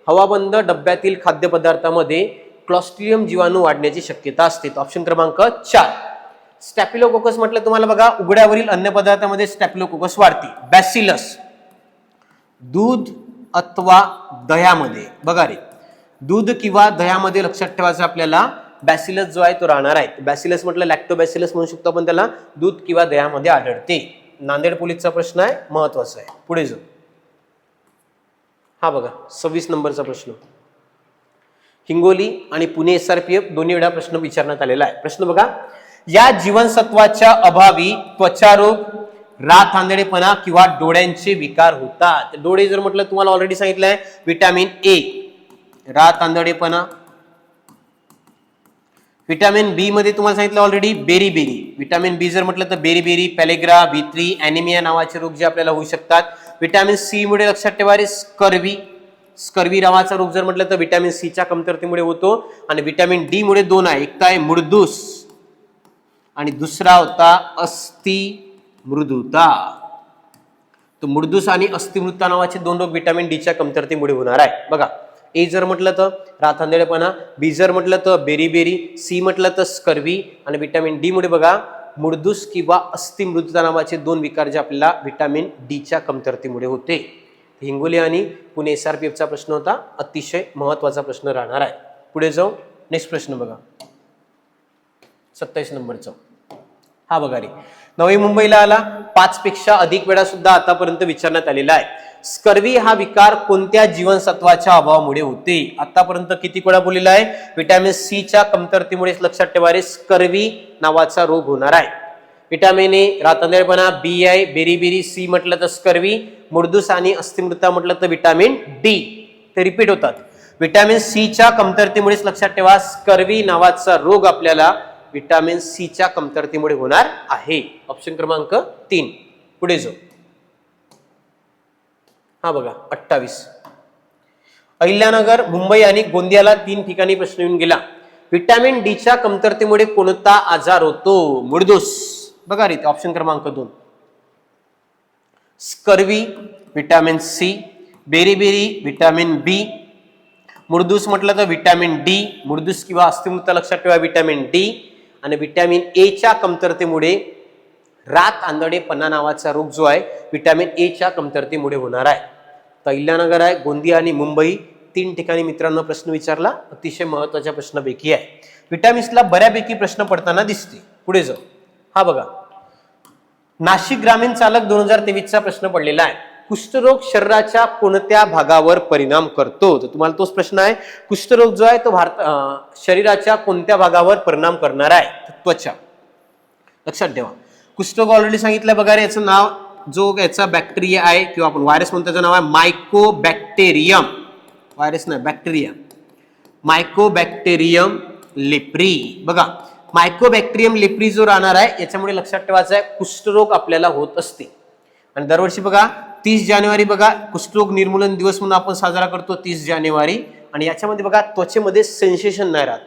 S1: हवाबंद डब्यातील खाद्यपदार्थामध्ये क्लॉस्ट्रिडियम जीवाणू वाढण्याची शक्यता असते. ऑप्शन क्रमांक 4. स्टॅफिलोकोकस म्हटलं तुम्हाला बघा उघड्यावरील अन्न पदार्थामध्ये स्टॅफिलोकोकस वाढते. बॅसिलस दूध अथवा दह्यामध्ये, बघा रे दूध किंवा दह्यामध्ये लक्षात ठेवायचं आपल्याला बॅसिलस जो आहे तो राहणार आहे. बॅसिलस म्हटलं लॅक्टोबॅसिलस म्हणू शकतो आपण त्याला, दूध किंवा दह्यामध्ये आढळते. नांदेड पोलीसचा प्रश्न आहे, महत्वाचा आहे. पुढे जाऊ. हा बघा 26 नंबरचा प्रश्न. हिंगोली आणि पुणे SRPF दोन्ही वेळा प्रश्न विचारण्यात आलेला आहे. प्रश्न बघा, या जीवनसत्वाच्या अभावी त्वचारोग, रात आंधळेपणा किंवा डोळ्यांचे विकार होतात. डोळे जर म्हटलं तुम्हाला ऑलरेडी सांगितलं आहे विटॅमिन ए रात आंधळेपणा, विटॅमिन बी मध्ये तुम्हाला सांगितलं ऑलरेडी बेरीबेरी. विटॅमिन बी जर म्हटलं तर बेरीबेरी, पॅलेग्रा, B3, ॲनिमिया नावाचे रोग जे आपल्याला होऊ शकतात. विटॅमिन सी मुळे लक्षात ठेवा रे स्कर्वी नावाचा रोग जर म्हटलं तर विटॅमिन सी च्या कमतरतेमुळे होतो. आणि विटॅमिन डी मुळे दोन आहे, एक आहे मुर्दूस आणि दुसरा होता अस्थिमृदुता. तो मुर्दूस आणि अस्थिमृदुता नावाचे दोन रोग विटॅमिन डी च्या कमतरतेमुळे होणार आहे. बघा ए जर म्हटलं तर रातआंधळेपणा, बी जर म्हटलं तर बेरीबेरी, सी म्हटलं तर स्कर्वी आणि विटॅमिन डी मुळे बघा मुर्दूस किंवा अस्थिमृदुता नावाचे दोन विकार जे आपल्याला विटॅमिन डी च्या कमतरतेमुळे होते. हिंगोली आणि पुणे SRPF चा प्रश्न होता, अतिशय महत्वाचा प्रश्न राहणार आहे. पुढे जाऊ. नेक्स्ट प्रश्न बघा 27 नंबरचा. हा बघा रे नवी मुंबईला आला, 5 पेक्षा अधिक वेळा सुद्धा आतापर्यंत विचारण्यात आलेला आहे. स्कर्वी हा विकार कोणत्या जीवनसत्वाच्या अभावामुळे होते? आतापर्यंत किती वेळा बोललेला आहे? विटॅमिन सी च्या कमतरतेमुळे लक्षात ठेवा रे स्कर्वी नावाचा रोग होणार आहे. विटॅमिन ए रातआंधळेपणा, बी आहे बेरीबेरी, सी म्हटलं तर स्कर्वी, मुर्दूस आणि अस्थिमृदुता म्हटलं तर विटॅमिन डी. ते रिपीट होतात. विटॅमिन सी च्या कमतरतेमुळेच लक्षात ठेवा स्कर्वी नावाचा रोग आपल्याला विटॅमिन सी च्या कमतरतेमुळे होणार आहे. ऑप्शन क्रमांक 3. पुढे जाऊ. हा बघा 28. अहिल्यानगर, मुंबई आणि गोंदियाला 3 ठिकाणी प्रश्न येऊन गेला. विटॅमिन डी च्या कमतरतेमुळे कोणता आजार होतो? मुर्दूस. बघा रे ऑप्शन क्रमांक 2. Scurvy vitamin C, beriberi vitamin B, मुर्दूस म्हटलं तर विटॅमिन डी, मुर्दूस किंवा अस्थिमृदुता लक्षात ठेवा विटॅमिन डी. आणि विटॅमिन ए च्या कमतरतेमुळे रात आंधळेपणा नावाचा रोग जो आहे विटॅमिन ए च्या कमतरतेमुळे होणार आहे. तर अहिल्यानगर आहे, गोंदिया आणि मुंबई 3 ठिकाणी मित्रांनो प्रश्न विचारला, अतिशय महत्वाच्या प्रश्नापैकी आहे. विटॅमिन्सला बऱ्यापैकी प्रश्न पडताना दिसते. पुढे जाऊ. हा बघा नाशिक ग्रामीण चालक 2023 चा प्रश्न पडलेला आहे. कुष्ठरोग शरीराच्या कोणत्या भागावर परिणाम करतो? तर तुम्हाला तोच प्रश्न आहे. कुष्ठरोग जो आहे तो शरीराच्या कोणत्या भागावर परिणाम करणार आहे? त्वचा. लक्षात ठेवा कुष्ठरोग ऑलरेडी सांगितलं. बघा रे याचं नाव जो याचा बॅक्टेरिया आहे किंवा आपण व्हायरस म्हणतो त्याचं नाव आहे मायकोबॅक्टेरियम. व्हायरस नाही बॅक्टेरिया, मायकोबॅक्टेरियम लेप्री. बघा मायकोबॅक्टेरियम लेप्री जो राहणार आहे याच्यामुळे लक्षात ठेवायचं आहे कुष्ठरोग आपल्याला होत असते. आणि दरवर्षी बघा 30 जानेवारी बघा कुष्ठरोग निर्मूलन दिवस म्हणून आपण साजरा करतो 30 जानेवारी. आणि याच्यामध्ये बघा त्वचेमध्ये सेन्सेशन नाही राहत.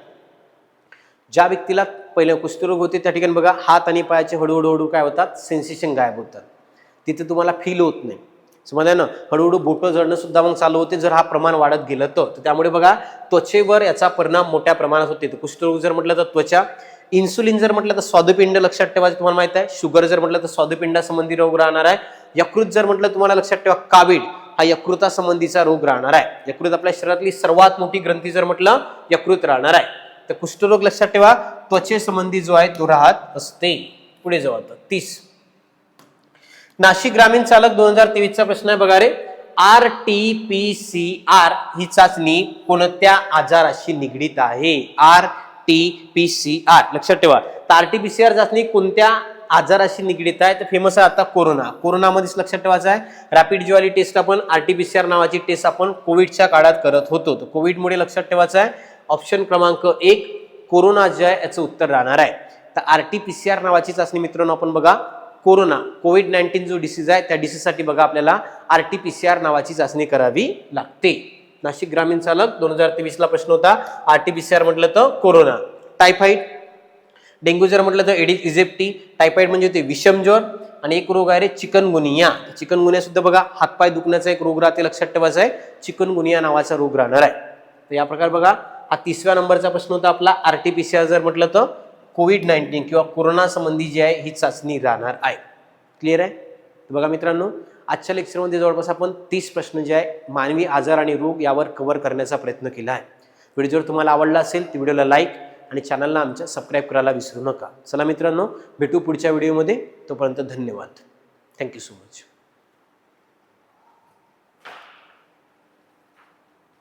S1: ज्या व्यक्तीला पहिले कुष्ठरोग होते त्या ठिकाणी बघा हात आणि पायाचे हळूहळू काय होतात? सेन्सेशन गायब होतात. तिथे तुम्हाला फील होत नाही. समजा ना हळूहळू बोटं जळणं सुद्धा मग चालू होते जर हा प्रमाण वाढत गेलं तर. त्यामुळे बघा त्वचेवर याचा परिणाम मोठ्या प्रमाणात होते. कुष्ठरोग जर म्हटलं तर त्वचा, इन्सुलिन जर म्हटलं तर स्वादुपिंड लक्षात ठेवायचं तुम्हाला माहित आहे. शुगर जर म्हटलं तर स्वादुपिंडासंबंधी रोग राहणार आहे. यकृत जर म्हटलं तुम्हाला लक्षात ठेवा कावीड हा यकृतासंबंधीचा रोग राहणार आहे. यकृत आपल्या शरीरातली सर्वात मोठी ग्रंथी जर म्हटलं यकृत राहणार आहे. तर कुष्ठरोग लक्षात ठेवा त्वचेसंबंधी जो आहे तो राहत असते. पुढे जाऊ आता 30. नाशिक ग्रामीण चालक 2023 चा प्रश्न आहे. बघा रे RT-PCR ही चाचणी कोणत्या आजाराशी निगडीत आहे? RT-PCR लक्षात ठेवा. RT-PCR चाचणी कोणत्या आजाराशी निगडीत आहे? तर फेमस आहे आता कोरोनामध्येच लक्षात ठेवायचं आहे. रॅपिड ज्वाली टेस्ट आपण RT-PCR नावाची टेस्ट आपण कोविडच्या काळात करत होतो. तर कोविडमुळे लक्षात ठेवायचं आहे. ऑप्शन क्रमांक 1 कोरोना जे आहे याचं उत्तर राहणार आहे. तर RT-PCR नावाची चाचणी मित्रांनो आपण बघा कोरोना कोविड-19 जो डिसीज आहे त्या डिसीजसाठी बघा आपल्याला RT-PCR नावाची चाचणी करावी लागते. नाशिक ग्रामीण चालक 2023 ला प्रश्न होता. RT-PCR म्हटलं तर कोरोना. टायफॉइड, डेंग्यू जर म्हटलं तर एडिस इजिप्टी. टायफॉइड म्हणजे ते विषमज्वर आणि एक रोग आहे रे चिकनगुनिया. चिकनगुनिया सुद्धा बघा हातपाय दुखण्याचा एक रोग राहते, लक्षात ठेवायचा आहे. चिकनगुनिया नावाचा रोग राहणार आहे. तर या प्रकार बघा हा 30व्या नंबरचा प्रश्न होता आपला. RT-PCR जर म्हटलं तर कोविड-19 किंवा कोरोना संबंधी जी आहे ही चाचणी राहणार आहे. क्लिअर आहे. तर बघा मित्रांनो आजच्या लेक्चरमध्ये जवळपास आपण 30 प्रश्न जे आहे मानवी आजार आणि रोग यावर कव्हर करण्याचा प्रयत्न केला आहे. व्हिडिओ जर तुम्हाला आवडला असेल तर व्हिडिओला लाईक आणि चॅनलला आमच्या सबस्क्राईब करायला विसरू नका. चला मित्रांनो भेटू पुढच्या व्हिडिओमध्ये. तोपर्यंत धन्यवाद. Thank you so much.